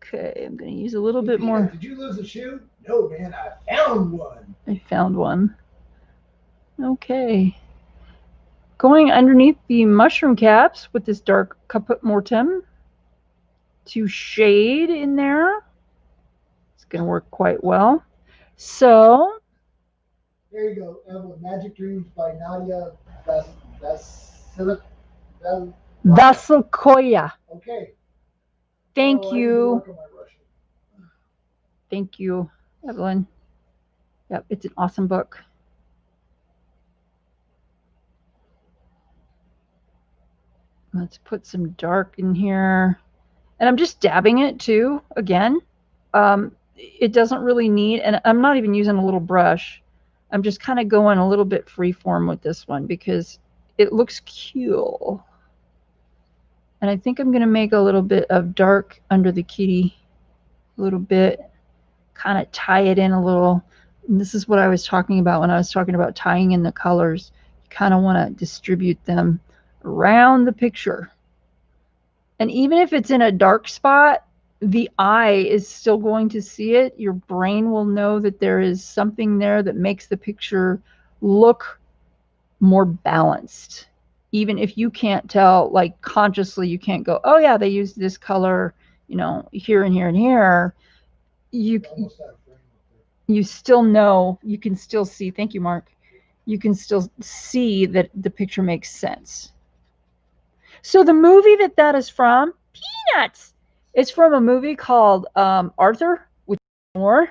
Okay, I'm going to use a little bit more. Did you lose a shoe? No, man, I found one. I found one. Okay. Going underneath the mushroom caps with this dark Caput Mortem to shade in there. It's going to work quite well. So. There you go, Evelyn. Magic Dreams by Nadia Vasilkoya. Okay. Thank you. Thank you, Evelyn. Yep, it's an awesome book. Let's put some dark in here. And I'm just dabbing it too, again. It doesn't really need, and I'm not even using a little brush. I'm just kind of going a little bit freeform with this one because it looks cool. And I think I'm going to make a little bit of dark under the kitty, a little bit, kind of tie it in a little. And this is what I was talking about when I was talking about tying in the colors. You kind of want to distribute them around the picture. And even if it's in a dark spot, the eye is still going to see it. Your brain will know that there is something there that makes the picture look more balanced. Even if you can't tell, like consciously, you can't go, oh yeah, they used this color, you know, here and here and here. You still know, you can still see, thank you, Mark. You can still see that the picture makes sense. So the movie that is from, Peanuts, it's from a movie called Arthur with Moore.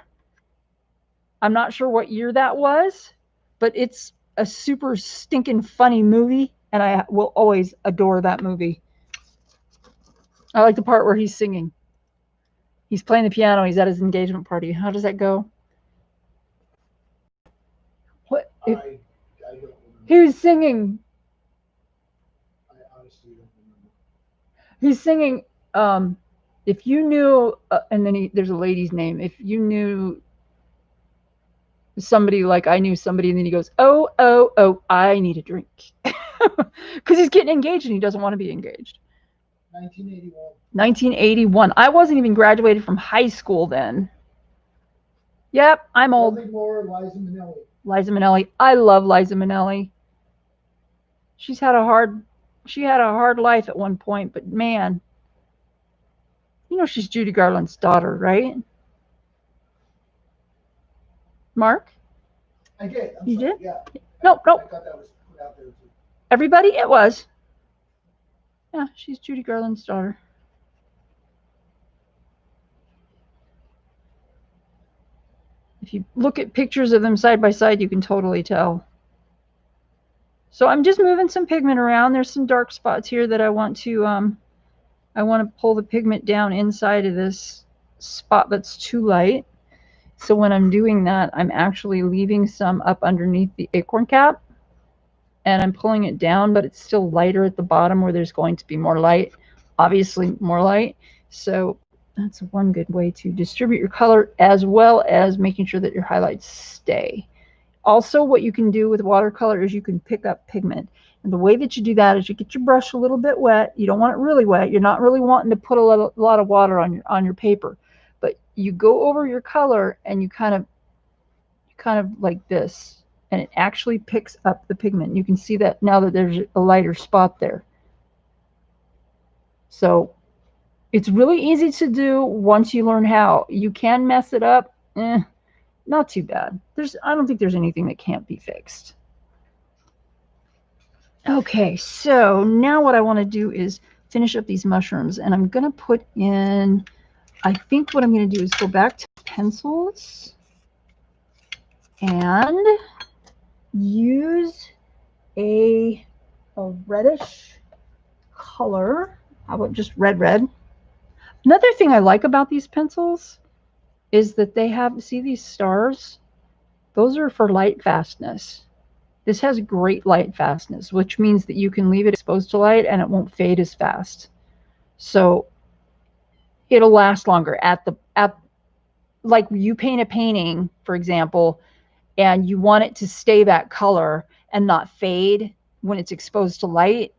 I'm not sure what year that was, but it's a super stinking funny movie, and I will always adore that movie. I like the part where he's singing. He's playing the piano. He's at his engagement party. How does that go? What? I don't remember. He was singing. I honestly don't remember. He's singing. If you knew, and then there's a lady's name. If you knew somebody like I knew somebody, and then he goes, oh, oh, oh, I need a drink. Because he's getting engaged and he doesn't want to be engaged. 1981. 1981. I wasn't even graduated from high school then. Yep, I'm old. Nothing more, Liza Minnelli. Liza Minnelli. I love Liza Minnelli. She had a hard life at one point, but man, you know she's Judy Garland's daughter, right? Mark? I did. You did? Yeah. Nope. I thought that was put out there too. Everybody? It was. Yeah, she's Judy Garland's daughter. If you look at pictures of them side by side, you can totally tell. So I'm just moving some pigment around. There's some dark spots here that I want to pull the pigment down inside of this spot that's too light. So when I'm doing that, I'm actually leaving some up underneath the acorn cap, and I'm pulling it down, but it's still lighter at the bottom where there's going to be more light, obviously more light. So that's one good way to distribute your color, as well as making sure that your highlights stay. Also, what you can do with watercolor is you can pick up pigment. And the way that you do that is you get your brush a little bit wet. You don't want it really wet. You're not really wanting to put a lot of water on your paper. But you go over your color and you kind of like this, and it actually picks up the pigment. You can see that now that there's a lighter spot there. So it's really easy to do once you learn how. You can mess it up. Not too bad. I don't think there's anything that can't be fixed. Okay, so now what I want to do is finish up these mushrooms, and I'm going to put in, I think what I'm going to do is go back to pencils and use a reddish color. How about just red? Another thing I like about these pencils is that they have, see these stars? Those are for light fastness. This has great light fastness, which means that you can leave it exposed to light and it won't fade as fast. So it'll last longer. Like you paint a painting, for example, and you want it to stay that color and not fade when it's exposed to light,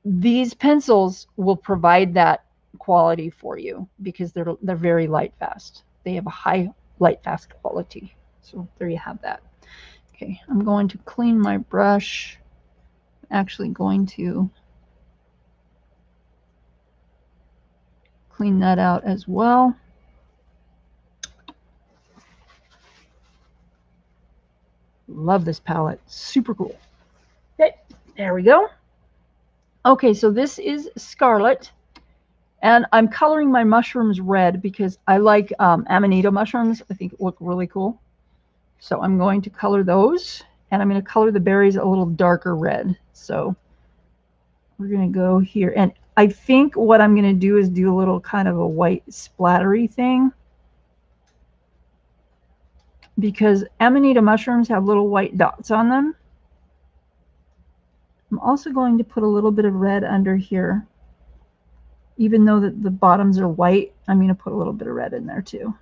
these pencils will provide that quality for you because they're very light fast. They have a high light fast quality. So there you have that. Okay, I'm going to clean my brush. I'm actually going to clean that out as well. Love this palette. Super cool. Okay, there we go. Okay, so this is Scarlet. And I'm coloring my mushrooms red because I like amanita mushrooms. I think look really cool. So I'm going to color those, and I'm going to color the berries a little darker red. So we're going to go here. And I think what I'm going to do is do a little kind of a white splattery thing, because amanita mushrooms have little white dots on them. I'm also going to put a little bit of red under here. Even though the bottoms are white, I'm going to put a little bit of red in there too.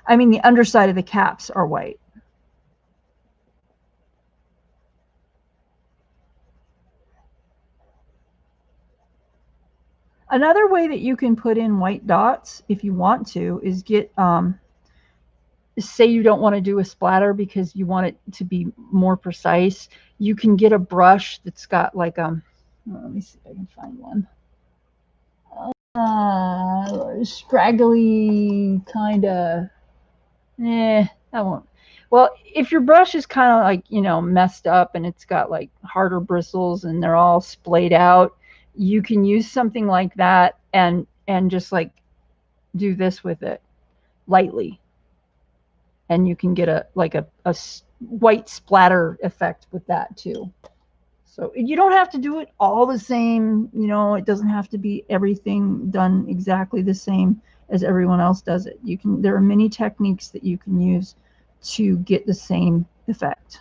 I mean, the underside of the caps are white. Another way that you can put in white dots, if you want to, is get, say you don't want to do a splatter because you want it to be more precise. You can get a brush that's got like, let me see if I can find one. Straggly kind of, that won't. Well, if your brush is kind of like, you know, messed up and it's got like harder bristles and they're all splayed out, you can use something like that and just like do this with it lightly. And you can get a white splatter effect with that too. So you don't have to do it all the same, you know, it doesn't have to be everything done exactly the same as everyone else does it. You can, there are many techniques that you can use to get the same effect.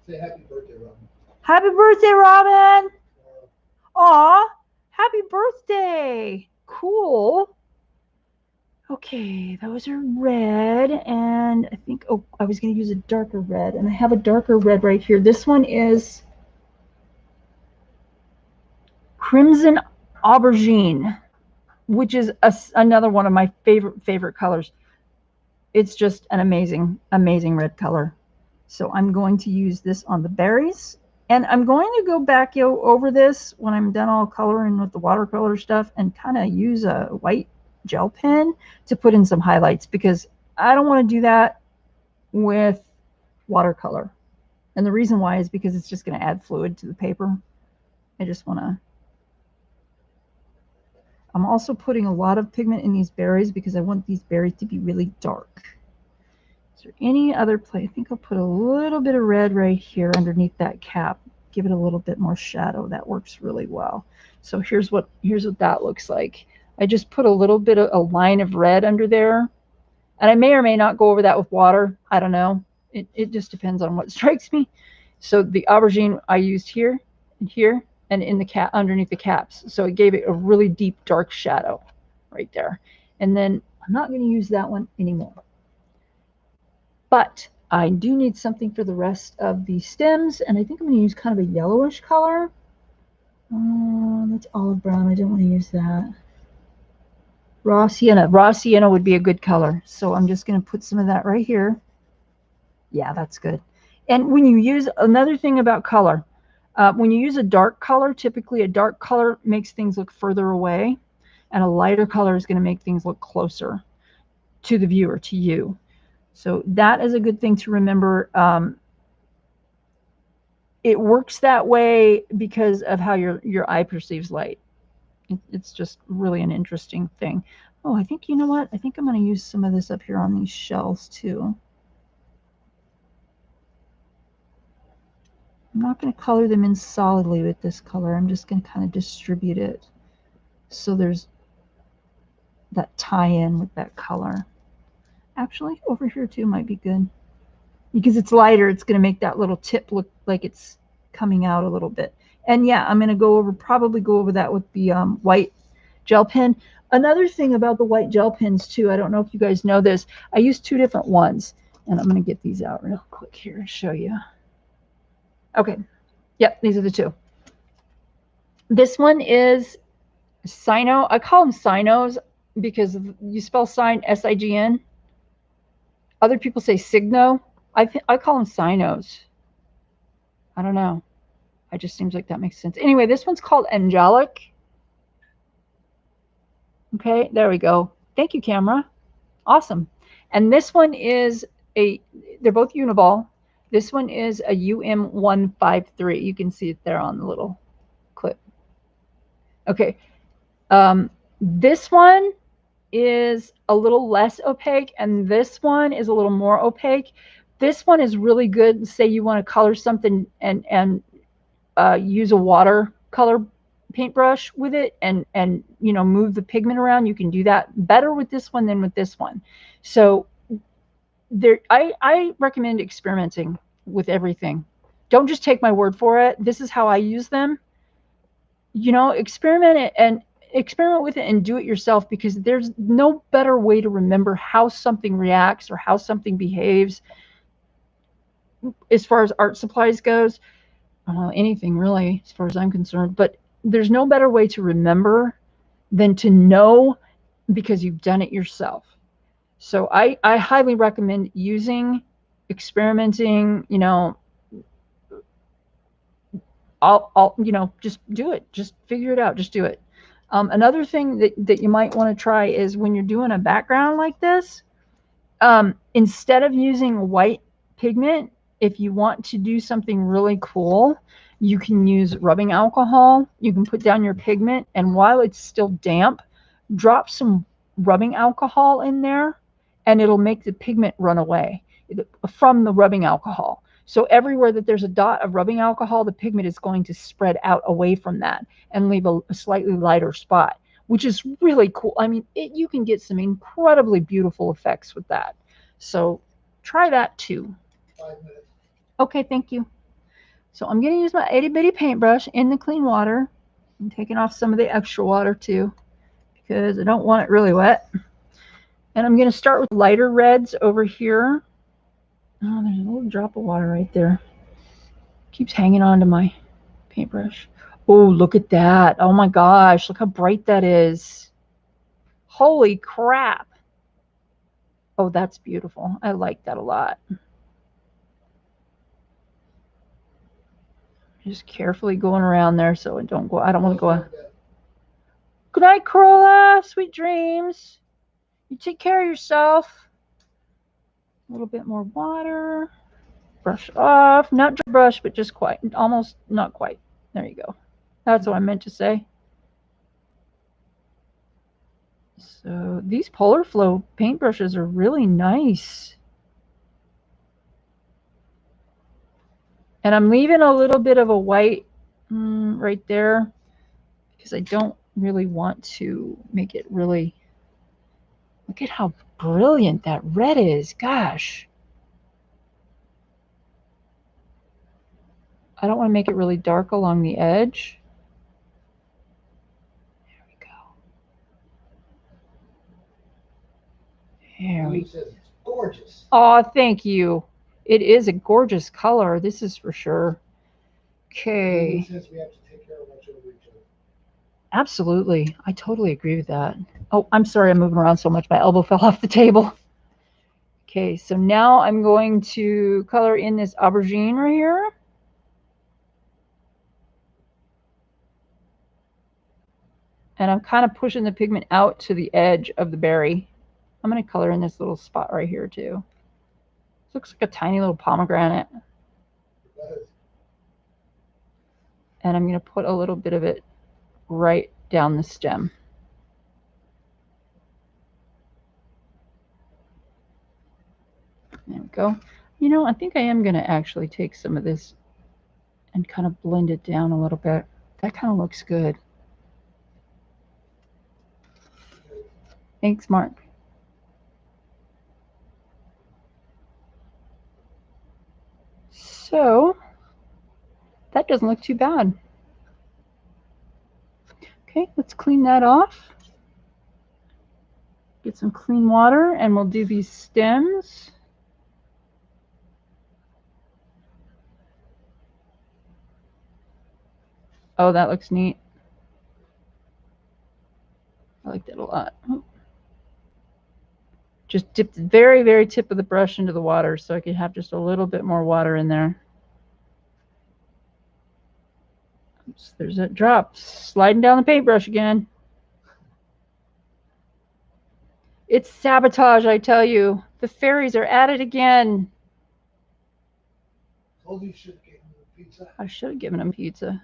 Say happy birthday, Robin. Happy birthday, Robin! Aw, happy birthday! Cool. Okay, those are red, and I think, oh, I was going to use a darker red, and I have a darker red right here. This one is Crimson Aubergine, which is another one of my favorite colors. It's just an amazing red color. So I'm going to use this on the berries, and I'm going to go back over this when I'm done all coloring with the watercolor stuff and kind of use a white gel pen to put in some highlights, because I don't want to do that with watercolor. And the reason why is because it's just going to add fluid to the paper. I just want to. I'm also putting a lot of pigment in these berries because I want these berries to be really dark. Is there any other place? I think I'll put a little bit of red right here underneath that cap. Give it a little bit more shadow. That works really well. So here's what that looks like. I just put a little bit of a line of red under there. And I may or may not go over that with water. I don't know. It just depends on what strikes me. So the aubergine I used here and here and in the cap underneath the caps. So it gave it a really deep dark shadow right there. And then I'm not going to use that one anymore. But I do need something for the rest of the stems, and I think I'm going to use kind of a yellowish color. That's olive brown. I don't want to use that. Raw sienna. Raw sienna would be a good color. So I'm just going to put some of that right here. Yeah, that's good. And when you use, another thing about color, when you use a dark color, typically a dark color makes things look further away, and a lighter color is going to make things look closer to the viewer, to you. So that is a good thing to remember. It works that way because of how your eye perceives light. It's just really an interesting thing. Oh, I think, you know what? I think I'm going to use some of this up here on these shells too. I'm not going to color them in solidly with this color. I'm just going to kind of distribute it so there's that tie-in with that color. Actually, over here too might be good. Because it's lighter, it's going to make that little tip look like it's coming out a little bit. And yeah, I'm going to probably go over that with the white gel pen. Another thing about the white gel pens too, I don't know if you guys know this, I use two different ones. And I'm going to get these out real quick here and show you. Okay, yep, these are the two. This one is Sino. I call them Sinos because you spell sign S-I-G-N. Other people say Signo. I call them Sinos. I don't know. It just seems like that makes sense. Anyway, this one's called Angelic. Okay, there we go. Thank you, camera. Awesome. And this one is they're both Uniball. This one is a UM153. You can see it there on the little clip. Okay. This one is a little less opaque, and this one is a little more opaque. This one is really good. Say you want to color something and use a watercolor paintbrush with it, and you know, move the pigment around. You can do that better with this one than with this one. So there, I recommend experimenting with everything. Don't just take my word for it. This is how I use them. You know, experiment with it and do it yourself, because there's no better way to remember how something reacts or how something behaves as far as art supplies goes. Anything really, as far as I'm concerned. But there's no better way to remember than to know, because you've done it yourself. So I highly recommend using, experimenting, you know, you know, just do it. Just figure it out. Just do it. Another thing that you might want to try is when you're doing a background like this, instead of using white pigment, if you want to do something really cool, you can use rubbing alcohol. You can put down your pigment, and while it's still damp, drop some rubbing alcohol in there, and it'll make the pigment run away from the rubbing alcohol. So everywhere that there's a dot of rubbing alcohol, the pigment is going to spread out away from that and leave a slightly lighter spot, which is really cool. I mean, you can get some incredibly beautiful effects with that. So try that too. 5 minutes. Okay, thank you. So I'm going to use my itty bitty paintbrush in the clean water. I'm taking off some of the extra water too, because I don't want it really wet. And I'm going to start with lighter reds over here. Oh, there's a little drop of water right there. Keeps hanging on to my paintbrush. Oh, look at that. Oh my gosh, look how bright that is. Holy crap. Oh, that's beautiful. I like that a lot. Just carefully going around there so I don't go. I don't want to go. Good night, Corolla. Sweet dreams. You take care of yourself. A little bit more water. Brush off. Not dry brush, but just quite. Almost not quite. There you go. That's what I meant to say. So these Polar Flow paintbrushes are really nice. And I'm leaving a little bit of a white right there, because I don't really want to make it really. Look at how brilliant that red is. Gosh. I don't want to make it really dark along the edge. There we go. There we go. It's gorgeous. Oh, thank you. It is a gorgeous color. This is for sure. Okay. Since we have to take care of much over each other. Absolutely. I totally agree with that. Oh, I'm sorry I'm moving around so much. My elbow fell off the table. Okay, so now I'm going to color in this aubergine right here. And I'm kind of pushing the pigment out to the edge of the berry. I'm going to color in this little spot right here too. This looks like a tiny little pomegranate. And I'm going to put a little bit of it right down the stem. There we go. You know, I think I am going to actually take some of this and kind of blend it down a little bit. That kind of looks good. Thanks, Mark. So that doesn't look too bad. Okay, let's clean that off. Get some clean water, and we'll do these stems. Oh, that looks neat. I like that a lot. Just dip the very, very tip of the brush into the water so I can have just a little bit more water in there. Oops, there's that drop. Sliding down the paintbrush again. It's sabotage, I tell you. The fairies are at it again. Told you should have given them pizza. I should have given them pizza.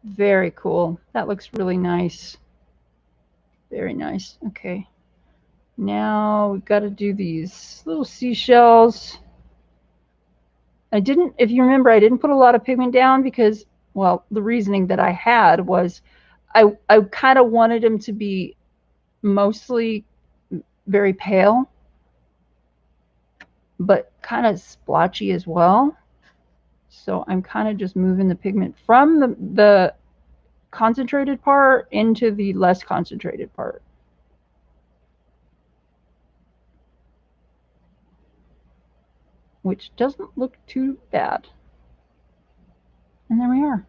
Very cool. That looks really nice. Very nice. Okay. Now we've got to do these little seashells. I didn't, if you remember, I didn't put a lot of pigment down because, well, the reasoning that I had was I kind of wanted them to be mostly very pale, but kind of splotchy as well. So I'm kind of just moving the pigment from the concentrated part into the less concentrated part. Which doesn't look too bad. And there we are.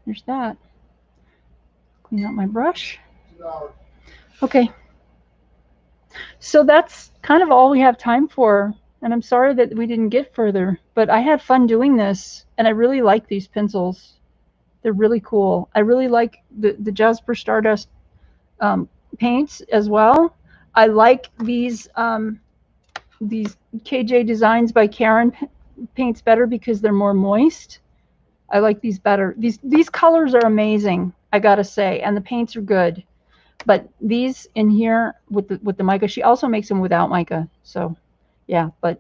There's that. Clean out my brush. Okay. So that's kind of all we have time for. And I'm sorry that we didn't get further, but I had fun doing this, and I really like these pencils. They're really cool. I really like the Jasper Stardust paints as well. I like these KJ Designs by Caran paints better because they're more moist. I like these better. These colors are amazing, I gotta say, and the paints are good. But these in here with the mica, she also makes them without mica. So yeah, but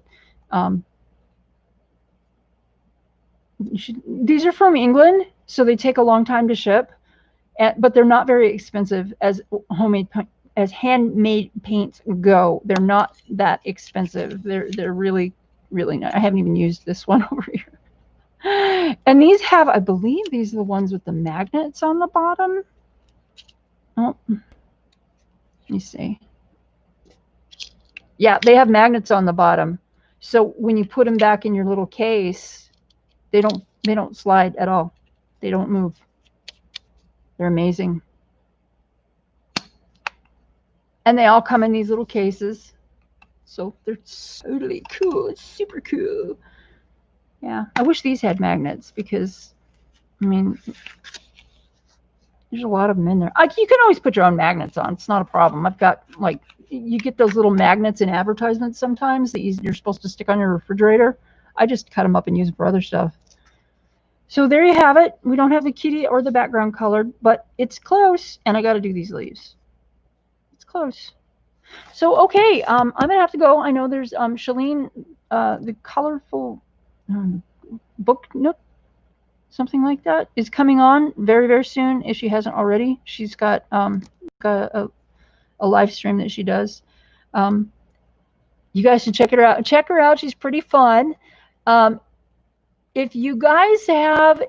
these are from England, so they take a long time to ship, but they're not very expensive as handmade paints go. They're not that expensive. They're really nice. I haven't even used this one over here. And these have, I believe these are the ones with the magnets on the bottom. Oh, let me see. Yeah, they have magnets on the bottom. So when you put them back in your little case, they don't slide at all. They don't move. They're amazing. And they all come in these little cases. So they're totally cool. It's super cool. Yeah, I wish these had magnets because, I mean, there's a lot of them in there. You can always put your own magnets on. It's not a problem. I've got, like, you get those little magnets in advertisements sometimes that you're supposed to stick on your refrigerator. I just cut them up and use them for other stuff. So there you have it. We don't have the kitty or the background colored, but it's close, and I got to do these leaves. It's close. So, okay, I'm going to have to go. I know there's Shalene, the colorful book nook, something like that, is coming on very, very soon if she hasn't already. She's got a live stream that she does. You guys should check her out. Check her out. She's pretty fun. If you guys have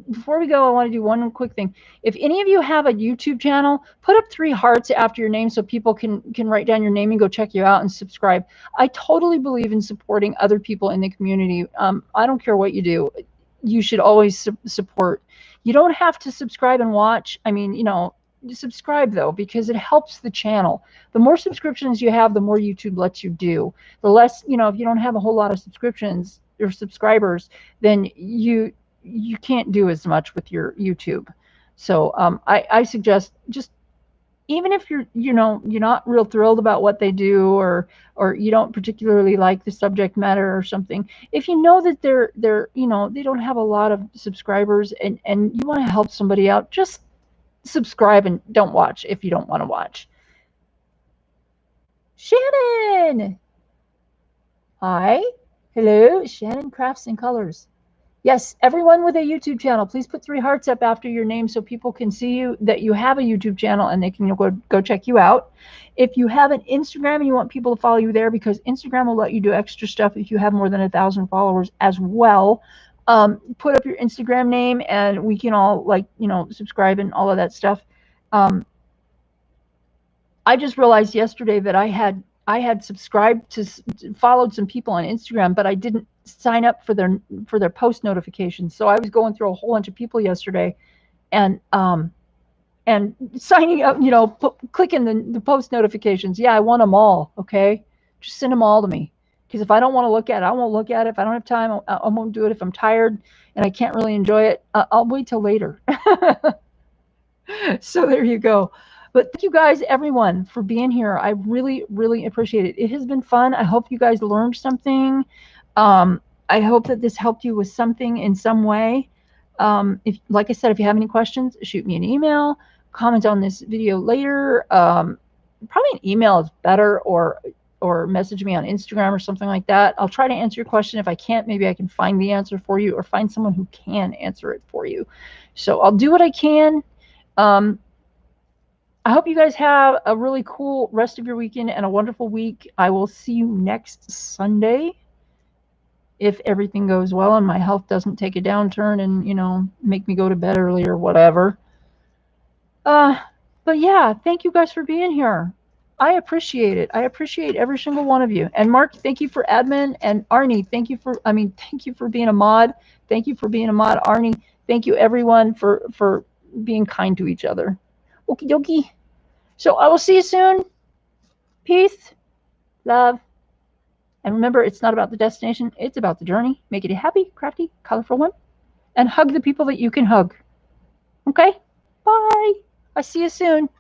before we go, I want to do one quick thing. If any of you have a YouTube channel, put up 3 hearts after your name so people can write down your name and go check you out and subscribe. I totally believe in supporting other people in the community. I don't care what you do. You should always support. You don't have to subscribe and watch. I mean, you know, subscribe though, because it helps the channel. The more subscriptions you have, the more YouTube lets you do. The less, you know, if you don't have a whole lot of subscriptions or subscribers, then you can't do as much with your YouTube. So I suggest, just even if you're not real thrilled about what they do, or you don't particularly like the subject matter or something, if you know that they're they don't have a lot of subscribers, and you want to help somebody out, just subscribe and don't watch if you don't want to watch. Shannon, hi. Hello, Shannon Crafts and Colors. Yes, everyone with a YouTube channel, please put 3 hearts up after your name so people can see you, that you have a YouTube channel, and they can go check you out. If you have an Instagram and you want people to follow you there, because Instagram will let you do extra stuff if you have more than 1,000 followers as well, put up your Instagram name and we can all, like, subscribe and all of that stuff. I just realized yesterday that I had subscribed to, followed some people on Instagram, but I didn't sign up for their post notifications. So I was going through a whole bunch of people yesterday, and signing up, clicking the post notifications. Yeah, I want them all. Okay, just send them all to me, because if I don't want to look at it, I won't look at it. If I don't have time, I won't do it. If I'm tired and I can't really enjoy it, I'll wait till later. So there you go. But thank you guys, everyone, for being here. I really, really appreciate it. It has been fun. I hope you guys learned something. I hope that this helped you with something in some way. If, like I said, if you have any questions, shoot me an email, comment on this video later. Probably an email is better, or message me on Instagram or something like that. I'll try to answer your question. If I can't, maybe I can find the answer for you or find someone who can answer it for you. So I'll do what I can. I hope you guys have a really cool rest of your weekend and a wonderful week. I will see you next Sunday, if everything goes well and my health doesn't take a downturn and, you know, make me go to bed early or whatever. But yeah, thank you guys for being here. I appreciate it. I appreciate every single one of you. And Mark, thank you for admin. And Arnie, thank you for being a mod. Thank you for being a mod. Arnie, thank you everyone for being kind to each other. Okie dokie. So I will see you soon. Peace, love. And remember, it's not about the destination, it's about the journey. Make it a happy, crafty, colorful one. And hug the people that you can hug. Okay? Bye. I see you soon.